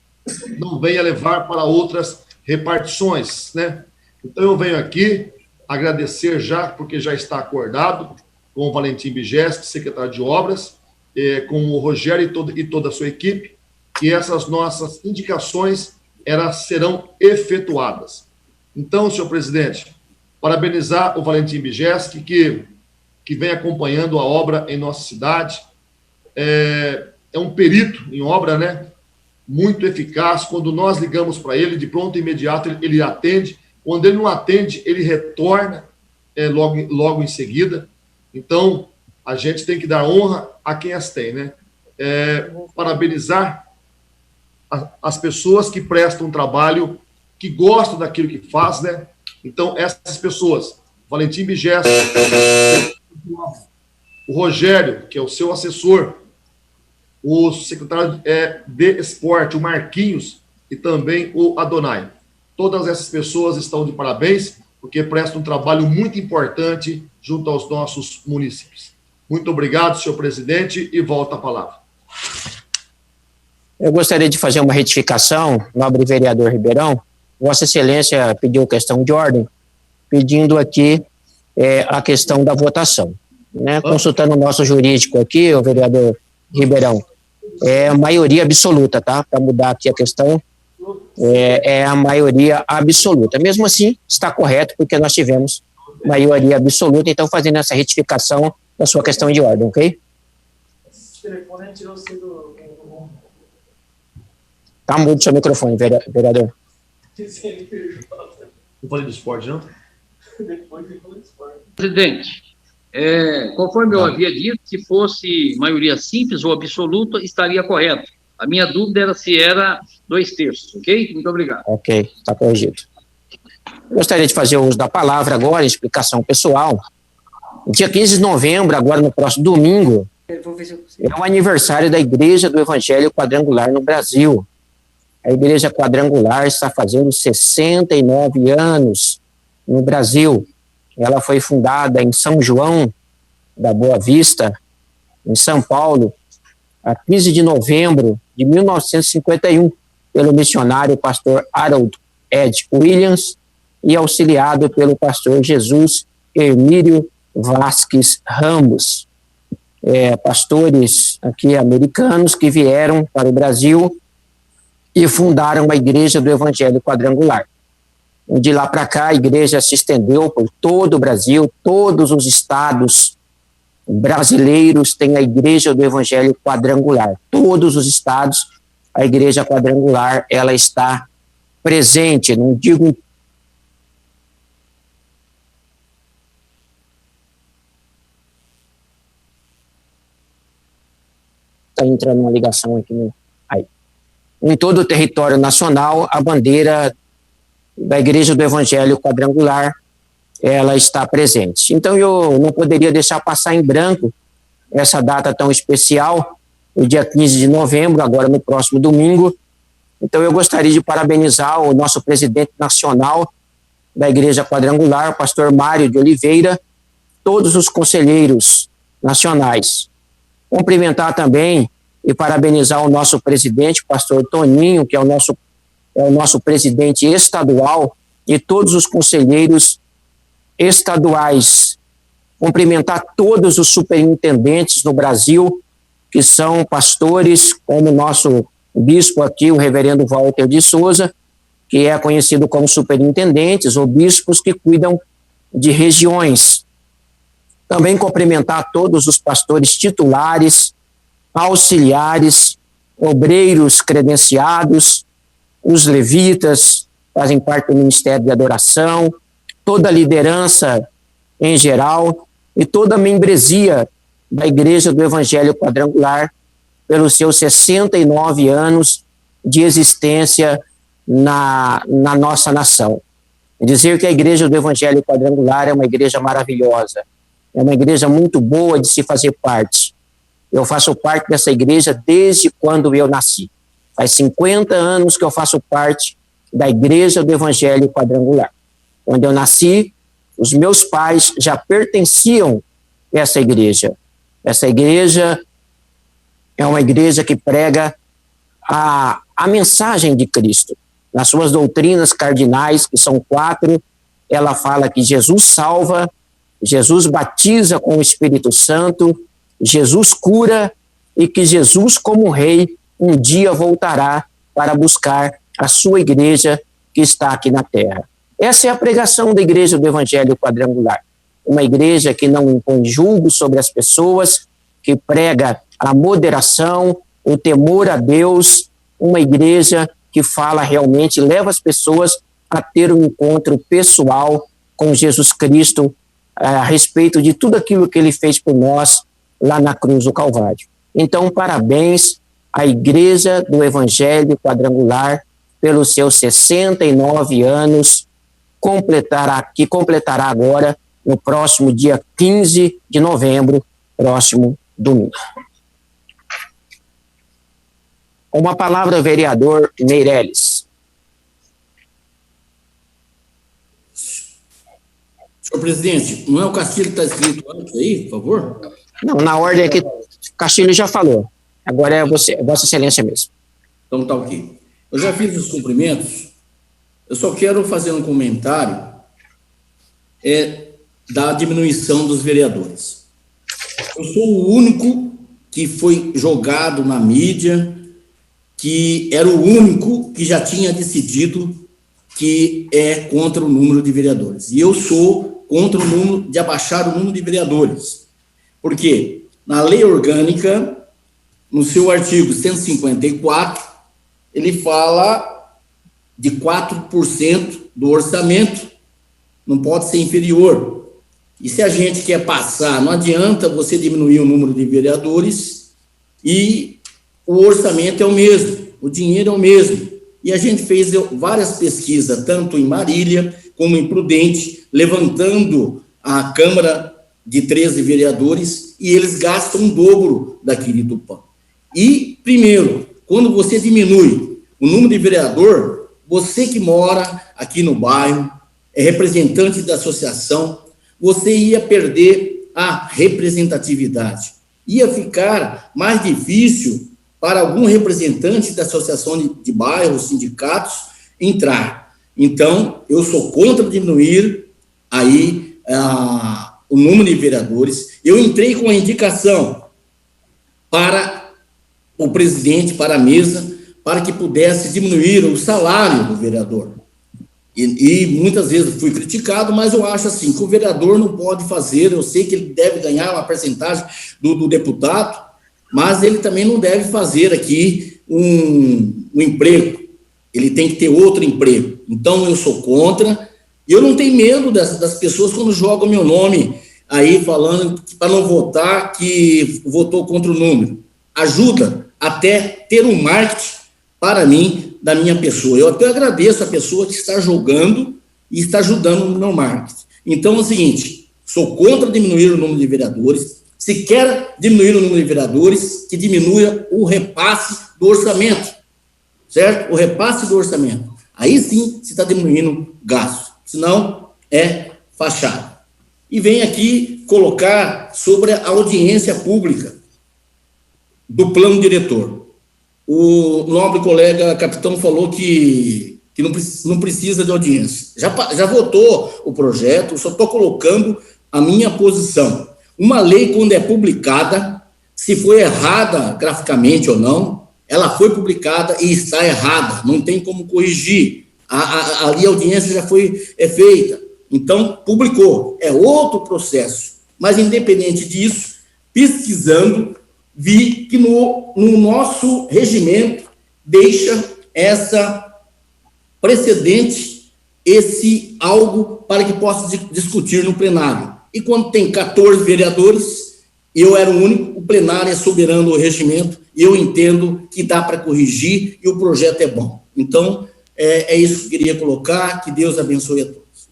não venha levar para outras repartições, né? Então, eu venho aqui agradecer já, porque já está acordado, com o Valentim Bijeski, secretário de Obras, com o Rogério e toda a sua equipe, que essas nossas indicações serão efetuadas. Então, senhor presidente, parabenizar o Valentim Bijeski, que vem acompanhando a obra em nossa cidade. É um perito em obra, né? Muito eficaz. Quando nós ligamos para ele, de pronto e imediato, ele atende. Quando ele não atende, ele retorna logo em seguida. Então, a gente tem que dar honra a quem as tem, né? Parabenizar as pessoas que prestam um trabalho, que gostam daquilo que faz, né? Então, essas pessoas, Valentim Bijeski, o Rogério, que é o seu assessor, o secretário de Esporte, o Marquinhos, e também o Adonai. Todas essas pessoas estão de parabéns, porque prestam um trabalho muito importante junto aos nossos munícipes. Muito obrigado, senhor presidente, e volta a palavra. Eu gostaria de fazer uma retificação, nobre vereador Ribeirão. Vossa Excelência pediu questão de ordem, pedindo aqui a questão da votação. Né? Consultando o nosso jurídico aqui, o vereador Ribeirão, é maioria absoluta, tá? Para mudar aqui a questão, é a maioria absoluta. Mesmo assim, está correto, porque nós tivemos maioria absoluta, então fazendo essa retificação da sua questão de ordem, ok? Esse telefone tirou você do... Tá mudo seu microfone, vereador. Não falei do esporte, não? Presidente, conforme eu havia dito, se fosse maioria simples ou absoluta, estaria correto. A minha dúvida era se era 2/3, ok? Muito obrigado. Ok, está corrigido. Gostaria de fazer uso da palavra agora, explicação pessoal. Dia 15 de novembro, agora no próximo domingo, é o aniversário da Igreja do Evangelho Quadrangular no Brasil. A Igreja Quadrangular está fazendo 69 anos no Brasil. Ela foi fundada em São João da Boa Vista, em São Paulo, a 15 de novembro de 1951, pelo missionário pastor Harold Ed Williams, e auxiliado pelo pastor Jesus Hermílio Vasques Ramos, pastores aqui americanos que vieram para o Brasil e fundaram a Igreja do Evangelho Quadrangular. De lá para cá, a igreja se estendeu por todo o Brasil, todos os estados brasileiros têm a Igreja do Evangelho Quadrangular. Todos os estados, a Igreja Quadrangular, ela está presente, não digo está entrando uma ligação aqui aí. Em todo o território nacional, a bandeira da Igreja do Evangelho Quadrangular, ela está presente. Então, eu não poderia deixar passar em branco essa data tão especial, o dia 15 de novembro, agora no próximo domingo. Então, eu gostaria de parabenizar o nosso presidente nacional da Igreja Quadrangular, o pastor Mário de Oliveira, todos os conselheiros nacionais. Cumprimentar também e parabenizar o nosso presidente, o pastor Toninho, que é o nosso presidente estadual, e todos os conselheiros estaduais. Cumprimentar todos os superintendentes no Brasil, que são pastores, como o nosso bispo aqui, o reverendo Walter de Souza, que é conhecido como superintendentes ou bispos que cuidam de regiões. Também cumprimentar todos os pastores titulares, auxiliares, obreiros credenciados, os levitas, fazem parte do Ministério de Adoração, toda a liderança em geral e toda a membresia da Igreja do Evangelho Quadrangular pelos seus 69 anos de existência na nossa nação. Dizer que a Igreja do Evangelho Quadrangular é uma igreja maravilhosa, é uma igreja muito boa de se fazer parte. Eu faço parte dessa igreja desde quando eu nasci. Faz 50 anos que eu faço parte da Igreja do Evangelho Quadrangular. Quando eu nasci, os meus pais já pertenciam a essa igreja. Essa igreja é uma igreja que prega a mensagem de Cristo. Nas suas doutrinas cardinais, que são 4, ela fala que Jesus salva, Jesus batiza com o Espírito Santo, Jesus cura e que Jesus, como rei, um dia voltará para buscar a sua igreja que está aqui na terra. Essa é a pregação da Igreja do Evangelho Quadrangular. Uma igreja que não impõe julgo sobre as pessoas, que prega a moderação, o temor a Deus, uma igreja que fala realmente, leva as pessoas a ter um encontro pessoal com Jesus Cristo a respeito de tudo aquilo que ele fez por nós lá na cruz do Calvário. Então, parabéns à Igreja do Evangelho Quadrangular pelos seus 69 anos, que completará agora no próximo dia 15 de novembro, próximo domingo. Com a palavra, vereador Meirelles. Senhor presidente, não é o Castilho que está escrito antes aí, por favor? Não, na ordem aqui, Castilho já falou. Agora é Vossa Excelência mesmo. Então tá ok. Eu já fiz os cumprimentos. Eu só quero fazer um comentário da diminuição dos vereadores. Eu sou o único que foi jogado na mídia, que era o único que já tinha decidido que é contra o número de vereadores. E eu sou contra o número de abaixar o número de vereadores. Porque na lei orgânica, no seu artigo 154, ele fala de 4% do orçamento, não pode ser inferior. E se a gente quer passar, não adianta você diminuir o número de vereadores e o orçamento é o mesmo, o dinheiro é o mesmo. E a gente fez várias pesquisas, tanto em Marília como em Prudente, levantando a Câmara de 13 vereadores, e eles gastam o dobro daqui de Tupã. E, primeiro, quando você diminui o número de vereador, você que mora aqui no bairro, é representante da associação, você ia perder a representatividade. Ia ficar mais difícil para algum representante da associação de bairros, sindicatos, entrar. Então, eu sou contra diminuir aí o número de vereadores. Eu entrei com a indicação para o presidente, para a mesa, para que pudesse diminuir o salário do vereador. E muitas vezes fui criticado, mas eu acho assim, que o vereador não pode fazer, eu sei que ele deve ganhar uma porcentagem do deputado, mas ele também não deve fazer aqui um emprego, ele tem que ter outro emprego. Então eu sou contra, eu não tenho medo das pessoas quando jogam meu nome aí falando para não votar, que votou contra o número. Ajuda até ter um marketing para mim, da minha pessoa. Eu até agradeço a pessoa que está jogando e está ajudando no meu marketing. Então é o seguinte, sou contra diminuir o número de vereadores. Se quer diminuir o número de vereadores, que diminua o repasse do orçamento, certo? O repasse do orçamento. Aí sim se está diminuindo gasto, senão é fachada. E vem aqui colocar sobre a audiência pública do plano diretor. O nobre colega capitão falou que não precisa de audiência. Já votou o projeto, só estou colocando a minha posição. Uma lei, quando é publicada, se foi errada graficamente ou não, ela foi publicada e está errada, não tem como corrigir. Ali a audiência já foi feita, então publicou, é outro processo. Mas, independente disso, pesquisando, vi que no nosso regimento deixa essa precedente, esse algo para que possa discutir no plenário. E quando tem 14 vereadores, eu era o único, o plenário é soberano do regimento, eu entendo que dá para corrigir e o projeto é bom. Então, é isso que eu queria colocar, que Deus abençoe a todos.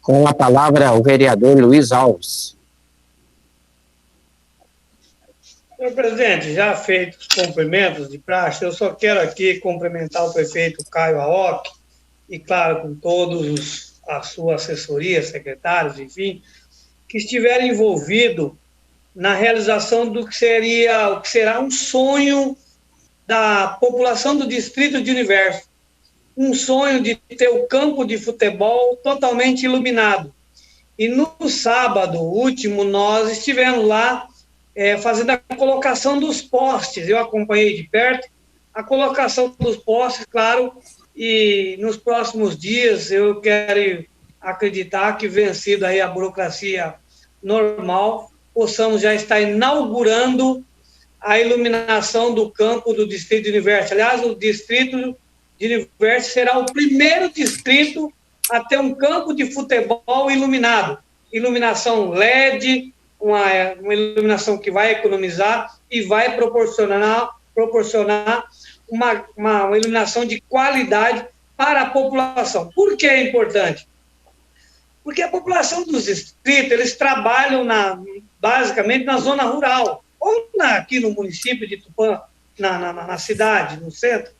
Com a palavra, o vereador Luiz Alves. Senhor presidente, já feitos os cumprimentos de praxe, eu só quero aqui cumprimentar o prefeito Caio Aoki e, claro, com todos a sua assessoria, secretários, enfim, que estiverem envolvidos na realização do que será um sonho da população do Distrito de Universo, um sonho de ter o campo de futebol totalmente iluminado. E no sábado último, nós estivemos lá fazendo a colocação dos postes. Eu acompanhei de perto a colocação dos postes, claro, e nos próximos dias eu quero acreditar que, vencido aí a burocracia normal, possamos já estar inaugurando a iluminação do campo do Distrito de Universo. Aliás, o Distrito de Universo será o primeiro distrito a ter um campo de futebol iluminado. Iluminação LED, uma iluminação que vai economizar e vai proporcionar uma iluminação de qualidade para a população. Por que é importante? Porque a população dos distritos, eles trabalham basicamente na zona rural, ou aqui no município de Tupã, na cidade, no centro.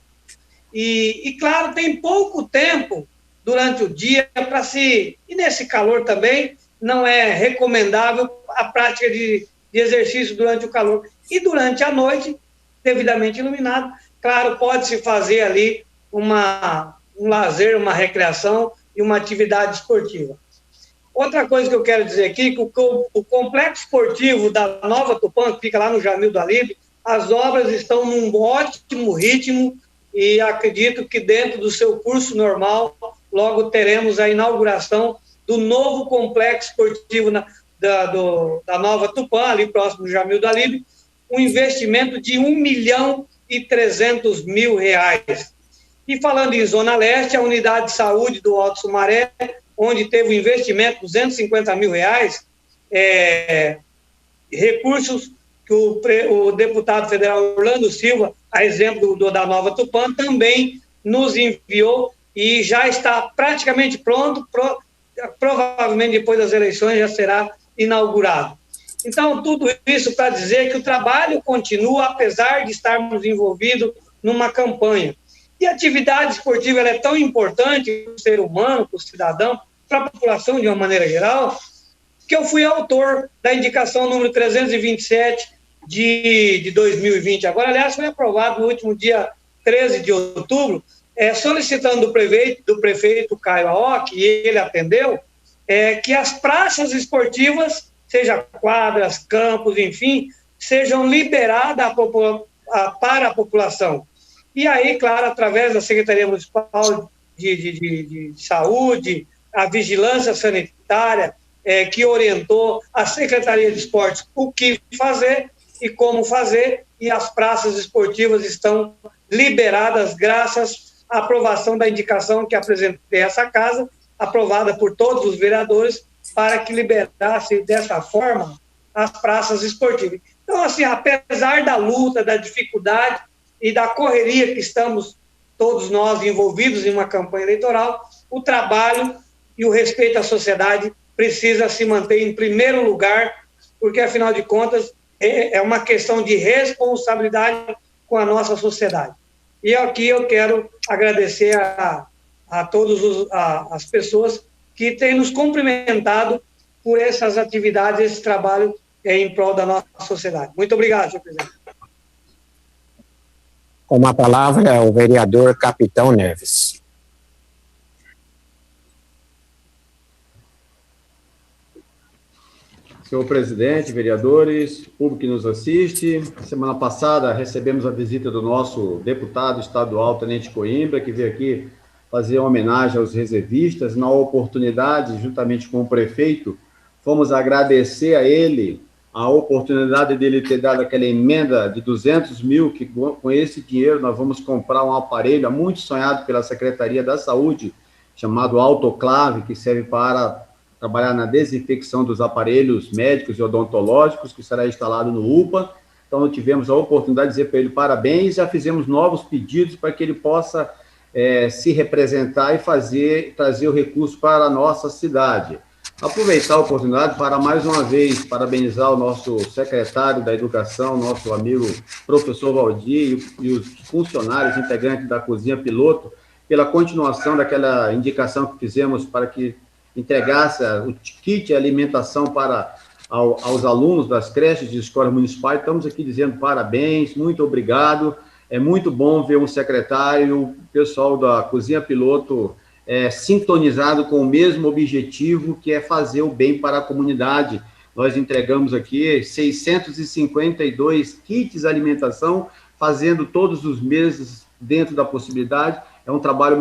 E, claro, tem pouco tempo durante o dia para se... E nesse calor também não é recomendável a prática de exercício durante o calor. E durante a noite, devidamente iluminado, claro, pode-se fazer ali um lazer, uma recreação e uma atividade esportiva. Outra coisa que eu quero dizer aqui, que o complexo esportivo da Nova Tupã, que fica lá no Jamil Alibe, as obras estão num ótimo ritmo e acredito que dentro do seu curso normal, logo teremos a inauguração do novo complexo esportivo da Nova Tupã, ali próximo do Jamil Alibe, um investimento de R$1.300.000. E falando em Zona Leste, a unidade de saúde do Alto Sumaré, onde teve um investimento de R$250 mil, recursos que o deputado federal Orlando Silva, a exemplo da Nova Tupã, também nos enviou e já está praticamente pronto, provavelmente depois das eleições já será inaugurado. Então, tudo isso para dizer que o trabalho continua, apesar de estarmos envolvidos numa campanha. E a atividade esportiva ela é tão importante para o ser humano, para o cidadão, para a população de uma maneira geral, que eu fui autor da indicação número 327 de 2020. Agora, aliás, foi aprovado no último dia 13 de outubro, solicitando do prefeito Caio Aoki, e ele atendeu, que as praças esportivas, seja quadras, campos, enfim, sejam liberadas para a população. E aí, claro, através da Secretaria Municipal de Saúde, a Vigilância Sanitária, que orientou a Secretaria de Esportes o que fazer e como fazer, e as praças esportivas estão liberadas graças à aprovação da indicação que apresentei a essa casa, aprovada por todos os vereadores, para que liberasse dessa forma as praças esportivas. Então, assim, apesar da luta, da dificuldade e da correria que estamos todos nós envolvidos em uma campanha eleitoral, o trabalho e o respeito à sociedade precisa se manter em primeiro lugar, porque, afinal de contas, é uma questão de responsabilidade com a nossa sociedade. E aqui eu quero agradecer a todas as pessoas que têm nos cumprimentado por essas atividades, esse trabalho em prol da nossa sociedade. Muito obrigado, senhor presidente. Com a palavra, o vereador Capitão Neves. Senhor presidente, vereadores, público que nos assiste, semana passada recebemos a visita do nosso deputado estadual, Tenente Coimbra, que veio aqui fazer uma homenagem aos reservistas. Na oportunidade, juntamente com o prefeito, fomos agradecer a ele a oportunidade dele ter dado aquela emenda de 200 mil, que com esse dinheiro nós vamos comprar um aparelho muito sonhado pela Secretaria da Saúde, chamado autoclave, que serve para trabalhar na desinfecção dos aparelhos médicos e odontológicos, que será instalado no UPA. Então, tivemos a oportunidade de dizer para ele parabéns, já fizemos novos pedidos para que ele possa se representar e trazer o recurso para a nossa cidade. Aproveitar a oportunidade para, mais uma vez, parabenizar o nosso secretário da Educação, nosso amigo professor Valdir e os funcionários integrantes da Cozinha Piloto, pela continuação daquela indicação que fizemos para que entregasse o kit de alimentação aos alunos das creches de escola municipal. Estamos aqui dizendo parabéns, muito obrigado. É muito bom ver um secretário, o pessoal da Cozinha Piloto sintonizado com o mesmo objetivo, que é fazer o bem para a comunidade. Nós entregamos aqui 652 kits de alimentação, fazendo todos os meses dentro da possibilidade. É um trabalho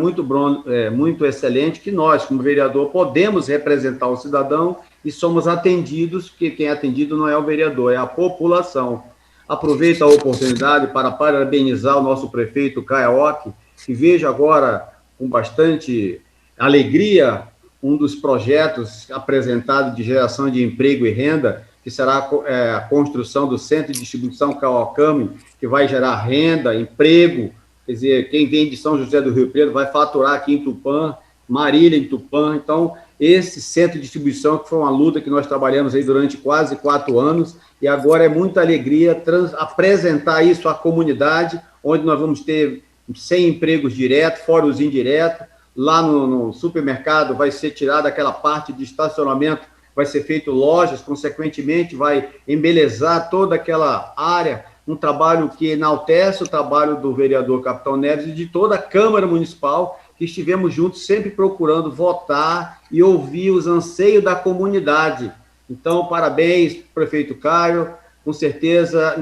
muito excelente, que nós, como vereador, podemos representar o cidadão e somos atendidos, porque quem é atendido não é o vereador, é a população. Aproveito a oportunidade para parabenizar o nosso prefeito Caio Aoki, que vejo agora com bastante alegria um dos projetos apresentados de geração de emprego e renda, que será a construção do Centro de Distribuição Kawakami, que vai gerar renda, emprego. Quer dizer, quem vem de São José do Rio Preto vai faturar aqui em Tupã, Marília em Tupã. Então, esse centro de distribuição, que foi uma luta que nós trabalhamos aí durante quase 4 anos, e agora é muita alegria apresentar isso à comunidade, onde nós vamos ter 100 empregos diretos, fora os indiretos. Lá no supermercado vai ser tirada aquela parte de estacionamento, vai ser feito lojas, consequentemente vai embelezar toda aquela área, um trabalho que enaltece o trabalho do vereador Capitão Neves e de toda a Câmara Municipal, que estivemos juntos sempre procurando votar e ouvir os anseios da comunidade. Então, parabéns, prefeito Caio, com certeza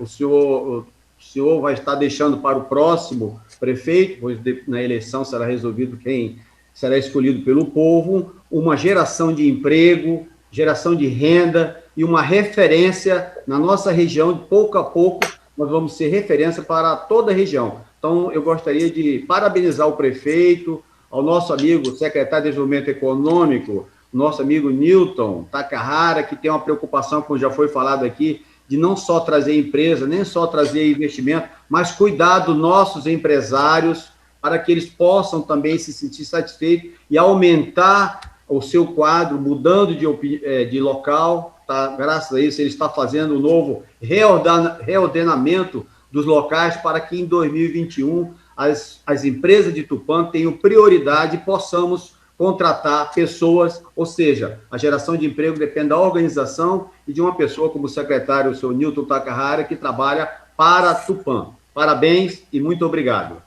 o senhor vai estar deixando para o próximo prefeito, pois na eleição será resolvido quem será escolhido pelo povo, uma geração de emprego, geração de renda e uma referência na nossa região. De pouco a pouco, nós vamos ser referência para toda a região. Então, eu gostaria de parabenizar o prefeito, ao nosso amigo secretário de Desenvolvimento Econômico, nosso amigo Newton Takahara, que tem uma preocupação, como já foi falado aqui, de não só trazer empresa, nem só trazer investimento, mas cuidar dos nossos empresários, para que eles possam também se sentir satisfeitos e aumentar o seu quadro, mudando de local. Tá? Graças a isso, ele está fazendo um novo reordenamento dos locais para que em 2021 as empresas de Tupã tenham prioridade e possamos contratar pessoas, ou seja, a geração de emprego depende da organização e de uma pessoa como o secretário, o senhor Newton Takahara, que trabalha para Tupã. Parabéns e muito obrigado.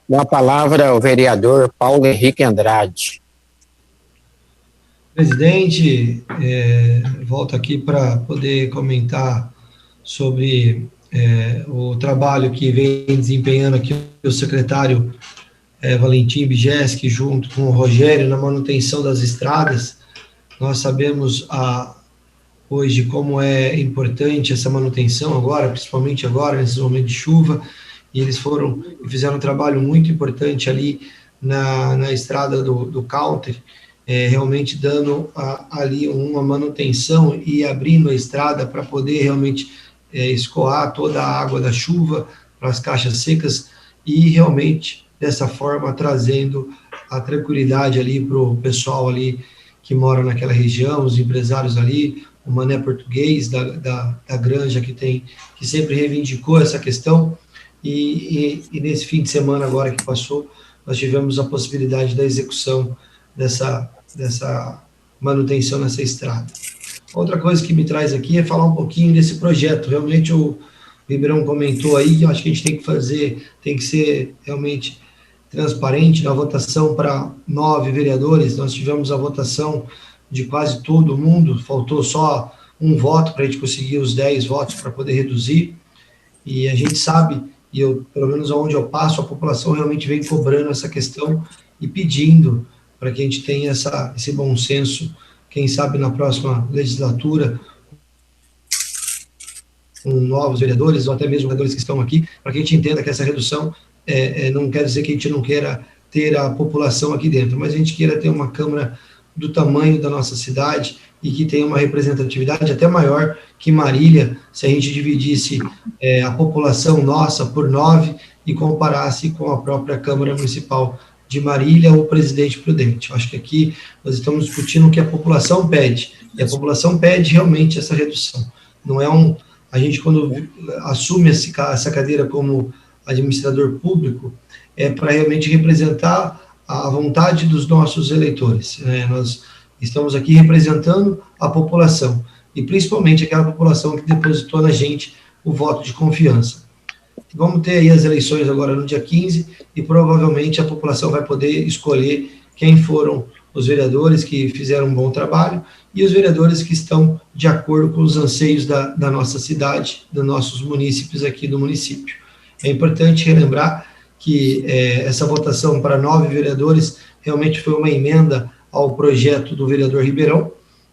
Com a palavra, o vereador Paulo Henrique Andrade. Presidente, volto aqui para poder comentar sobre o trabalho que vem desempenhando aqui o secretário Valentim Bijeski, junto com o Rogério, na manutenção das estradas. Nós sabemos hoje como é importante essa manutenção agora, principalmente agora, nesse momento de chuva, e eles fizeram um trabalho muito importante ali na estrada do Counter, realmente dando ali uma manutenção e abrindo a estrada para poder realmente escoar toda a água da chuva para as caixas secas e realmente, dessa forma, trazendo a tranquilidade ali para o pessoal ali que mora naquela região, os empresários ali, o Mané Português da Granja, que sempre reivindicou essa questão, e nesse fim de semana agora que passou, nós tivemos a possibilidade da execução dessa manutenção nessa estrada. Outra coisa que me traz aqui é falar um pouquinho desse projeto. Realmente o Ribeirão comentou aí, eu acho que a gente tem que ser realmente transparente na votação para 9 vereadores. Nós tivemos a votação de quase todo mundo, faltou só um voto para a gente conseguir os 10 votos para poder reduzir, e a gente sabe, e pelo menos onde eu passo, a população realmente vem cobrando essa questão e pedindo para que a gente tenha esse bom senso, quem sabe na próxima legislatura, com novos vereadores, ou até mesmo vereadores que estão aqui, para que a gente entenda que essa redução não quer dizer que a gente não queira ter a população aqui dentro, mas a gente queira ter uma Câmara do tamanho da nossa cidade e que tenha uma representatividade até maior que Marília, se a gente dividisse a população nossa por 9 e comparasse com a própria Câmara Municipal de Marília ou Presidente Prudente. Eu acho que aqui nós estamos discutindo o que a população pede, e a população pede realmente essa redução. Não é a gente, quando assume essa cadeira como administrador público, é para realmente representar a vontade dos nossos eleitores. Nós estamos aqui representando a população, e principalmente aquela população que depositou na gente o voto de confiança. Vamos ter aí as eleições agora no dia 15, e provavelmente a população vai poder escolher quem foram os vereadores que fizeram um bom trabalho e os vereadores que estão de acordo com os anseios da nossa cidade, dos nossos munícipes aqui do município. É importante relembrar que essa votação para 9 vereadores realmente foi uma emenda ao projeto do vereador Ribeirão,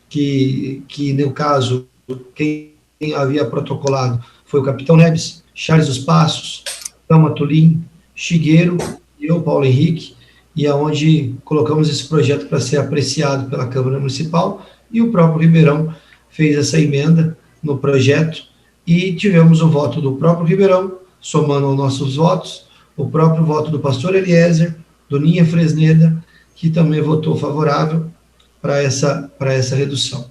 que no caso, quem havia protocolado foi o Capitão Neves, Charles dos Passos, Tama Tulim, Chigueiro e eu, Paulo Henrique, e aonde colocamos esse projeto para ser apreciado pela Câmara Municipal, e o próprio Ribeirão fez essa emenda no projeto, e tivemos o voto do próprio Ribeirão, somando aos nossos votos, o próprio voto do pastor Eliezer, do Ninha Fresneda, que também votou favorável para essa redução.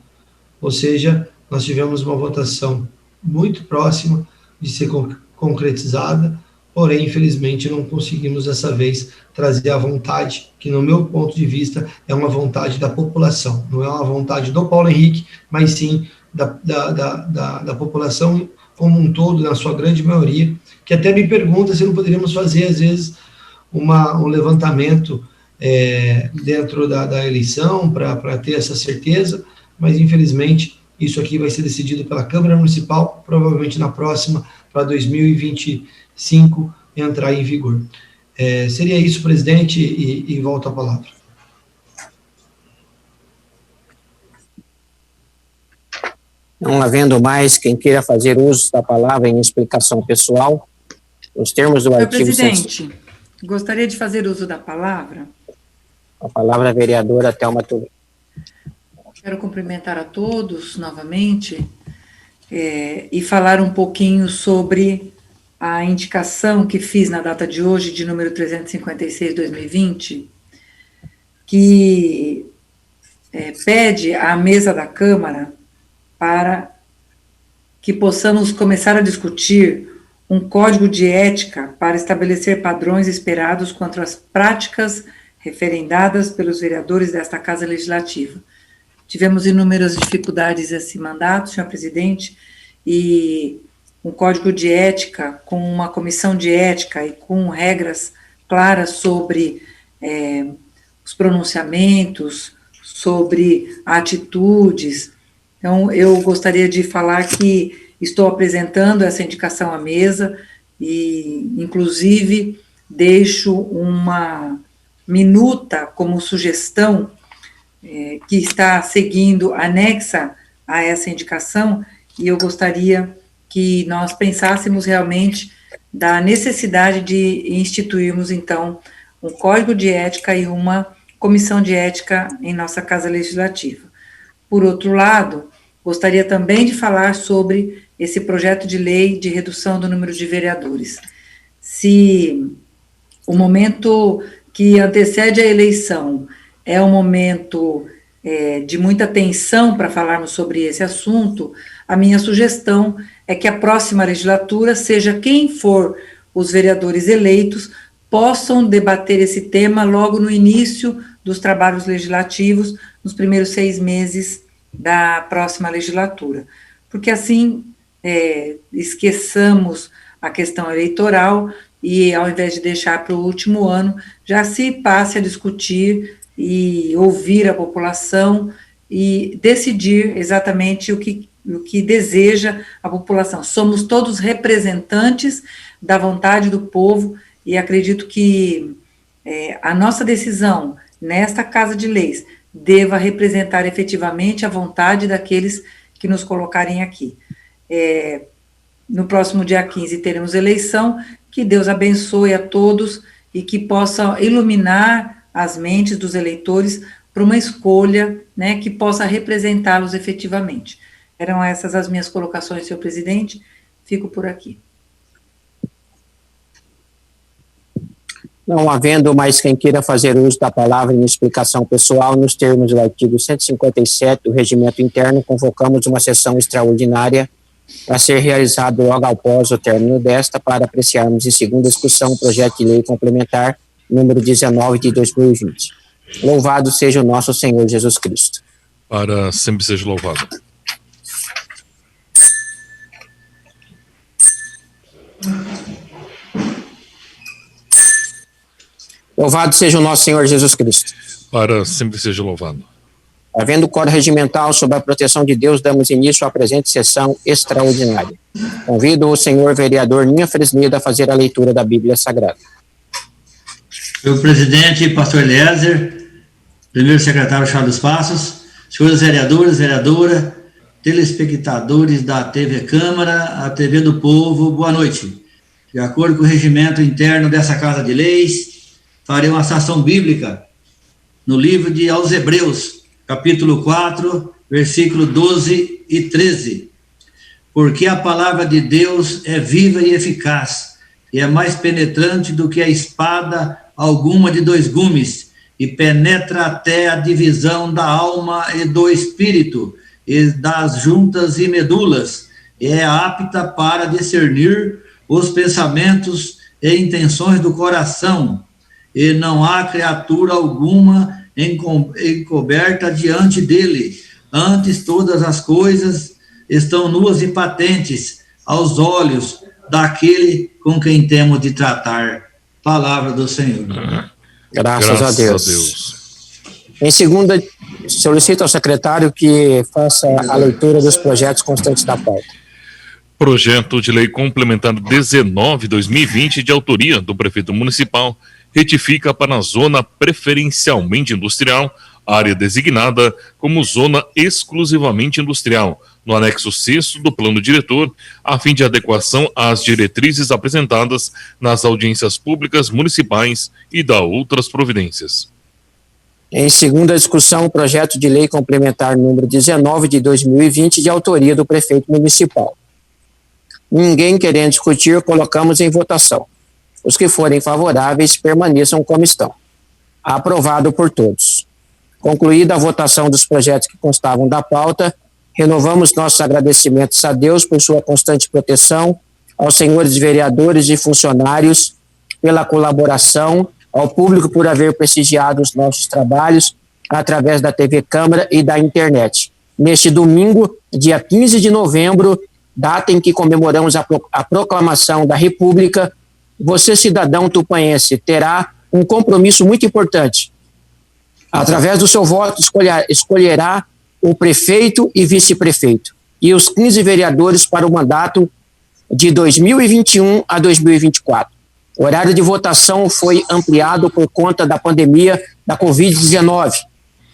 Ou seja, nós tivemos uma votação muito próxima de ser concretizada, porém, infelizmente, não conseguimos dessa vez trazer a vontade, que no meu ponto de vista é uma vontade da população, não é uma vontade do Paulo Henrique, mas sim da população como um todo, na sua grande maioria, que até me pergunta se não poderíamos fazer, às vezes, um levantamento dentro da eleição, para ter essa certeza, mas, infelizmente, isso aqui vai ser decidido pela Câmara Municipal, provavelmente na próxima, para 2025, entrar em vigor. Seria isso, presidente, e volto a palavra. Não havendo mais quem queira fazer uso da palavra em explicação pessoal, os termos do artigo... Presidente, gostaria de fazer uso da palavra. A palavra a vereadora Thelma Tulim. Quero cumprimentar a todos novamente e falar um pouquinho sobre a indicação que fiz na data de hoje, de número 356/2020, que pede à mesa da Câmara para que possamos começar a discutir um código de ética para estabelecer padrões esperados quanto às práticas referendadas pelos vereadores desta Casa Legislativa. Tivemos inúmeras dificuldades nesse mandato, senhor presidente, e um código de ética, com uma comissão de ética e com regras clara sobre os pronunciamentos, sobre atitudes. Então, eu gostaria de falar que estou apresentando essa indicação à mesa e, inclusive, deixo uma minuta como sugestão que está seguindo, anexa a essa indicação, e eu gostaria que nós pensássemos realmente da necessidade de instituirmos, então, um código de ética e uma comissão de ética em nossa Casa Legislativa. Por outro lado, gostaria também de falar sobre esse projeto de lei de redução do número de vereadores. Se o momento que antecede a eleição é um momento de muita tensão para falarmos sobre esse assunto, a minha sugestão é que a próxima legislatura, seja quem for os vereadores eleitos, possam debater esse tema logo no início dos trabalhos legislativos, nos primeiros 6 meses da próxima legislatura. Porque assim, esqueçamos a questão eleitoral e, ao invés de deixar para o último ano, já se passe a discutir e ouvir a população e decidir exatamente o que deseja a população. Somos todos representantes da vontade do povo e acredito que a nossa decisão nesta Casa de Leis deva representar efetivamente a vontade daqueles que nos colocarem aqui. No próximo dia 15 teremos eleição, que Deus abençoe a todos e que possa iluminar as mentes dos eleitores para uma escolha, né, que possa representá-los efetivamente. Eram essas as minhas colocações, senhor presidente. Fico por aqui. Não havendo mais quem queira fazer uso da palavra em explicação pessoal, nos termos do artigo 157 do Regimento Interno, convocamos uma sessão extraordinária para ser realizada logo após o término desta, para apreciarmos em segunda discussão o projeto de lei complementar número 19 de 2020. Louvado seja o nosso Senhor Jesus Cristo. Para sempre seja louvado. Louvado seja o nosso Senhor Jesus Cristo. Para sempre seja louvado. Havendo código regimental sobre a proteção de Deus, damos início à presente sessão extraordinária. Convido o senhor vereador Ninha Fresneda a fazer a leitura da Bíblia Sagrada. Senhor presidente, pastor Eliezer, primeiro secretário Charles Passos, senhores vereadores, vereadora, telespectadores da TV Câmara, a TV do Povo, boa noite. De acordo com o regimento interno dessa Casa de Leis, farei uma citação bíblica no livro aos Hebreus, capítulo 4, versículo 12 e 13. Porque a palavra de Deus é viva e eficaz, e é mais penetrante do que a espada alguma de 2 gumes, e penetra até a divisão da alma e do espírito, e das juntas e medulas, e é apta para discernir os pensamentos e intenções do coração, e não há criatura alguma encoberta diante dele. Antes, todas as coisas estão nuas e patentes aos olhos daquele com quem temos de tratar. Palavra do Senhor. Graças a Deus. Em segunda, solicito ao secretário que faça a leitura dos projetos constantes da pauta. Projeto de lei complementar 19/2020, de autoria do prefeito municipal, retifica para a zona preferencialmente industrial, área designada como zona exclusivamente industrial, no anexo 6º do plano diretor, a fim de adequação às diretrizes apresentadas nas audiências públicas municipais e da outras providências. Em segunda discussão, o projeto de lei complementar número 19 de 2020, de autoria do prefeito municipal. Ninguém querendo discutir, colocamos em votação. Os que forem favoráveis permaneçam como estão. Aprovado por todos. Concluída a votação dos projetos que constavam da pauta, renovamos nossos agradecimentos a Deus por sua constante proteção, aos senhores vereadores e funcionários pela colaboração, ao público por haver prestigiado os nossos trabalhos através da TV Câmara e da internet. Neste domingo, dia 15 de novembro, data em que comemoramos a proclamação da República, você, cidadão tupanhense, terá um compromisso muito importante. Através do seu voto, escolherá o prefeito e vice-prefeito e os 15 vereadores para o mandato de 2021 a 2024. O horário de votação foi ampliado por conta da pandemia da Covid-19.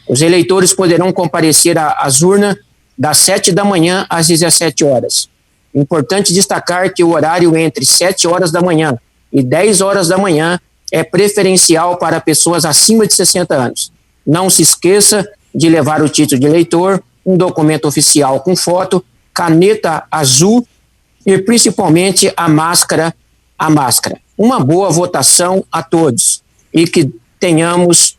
Os eleitores poderão comparecer às urnas das 7 da manhã às 17 horas. Importante destacar que o horário entre 7 horas da manhã e 10 horas da manhã é preferencial para pessoas acima de 60 anos. Não se esqueça de levar o título de eleitor, um documento oficial com foto, caneta azul e principalmente a máscara. Uma boa votação a todos e que tenhamos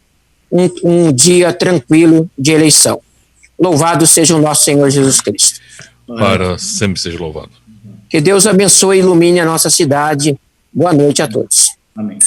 um dia tranquilo de eleição. Louvado seja o nosso Senhor Jesus Cristo. Para sempre seja louvado. Que Deus abençoe e ilumine a nossa cidade. Boa noite a todos. Amém.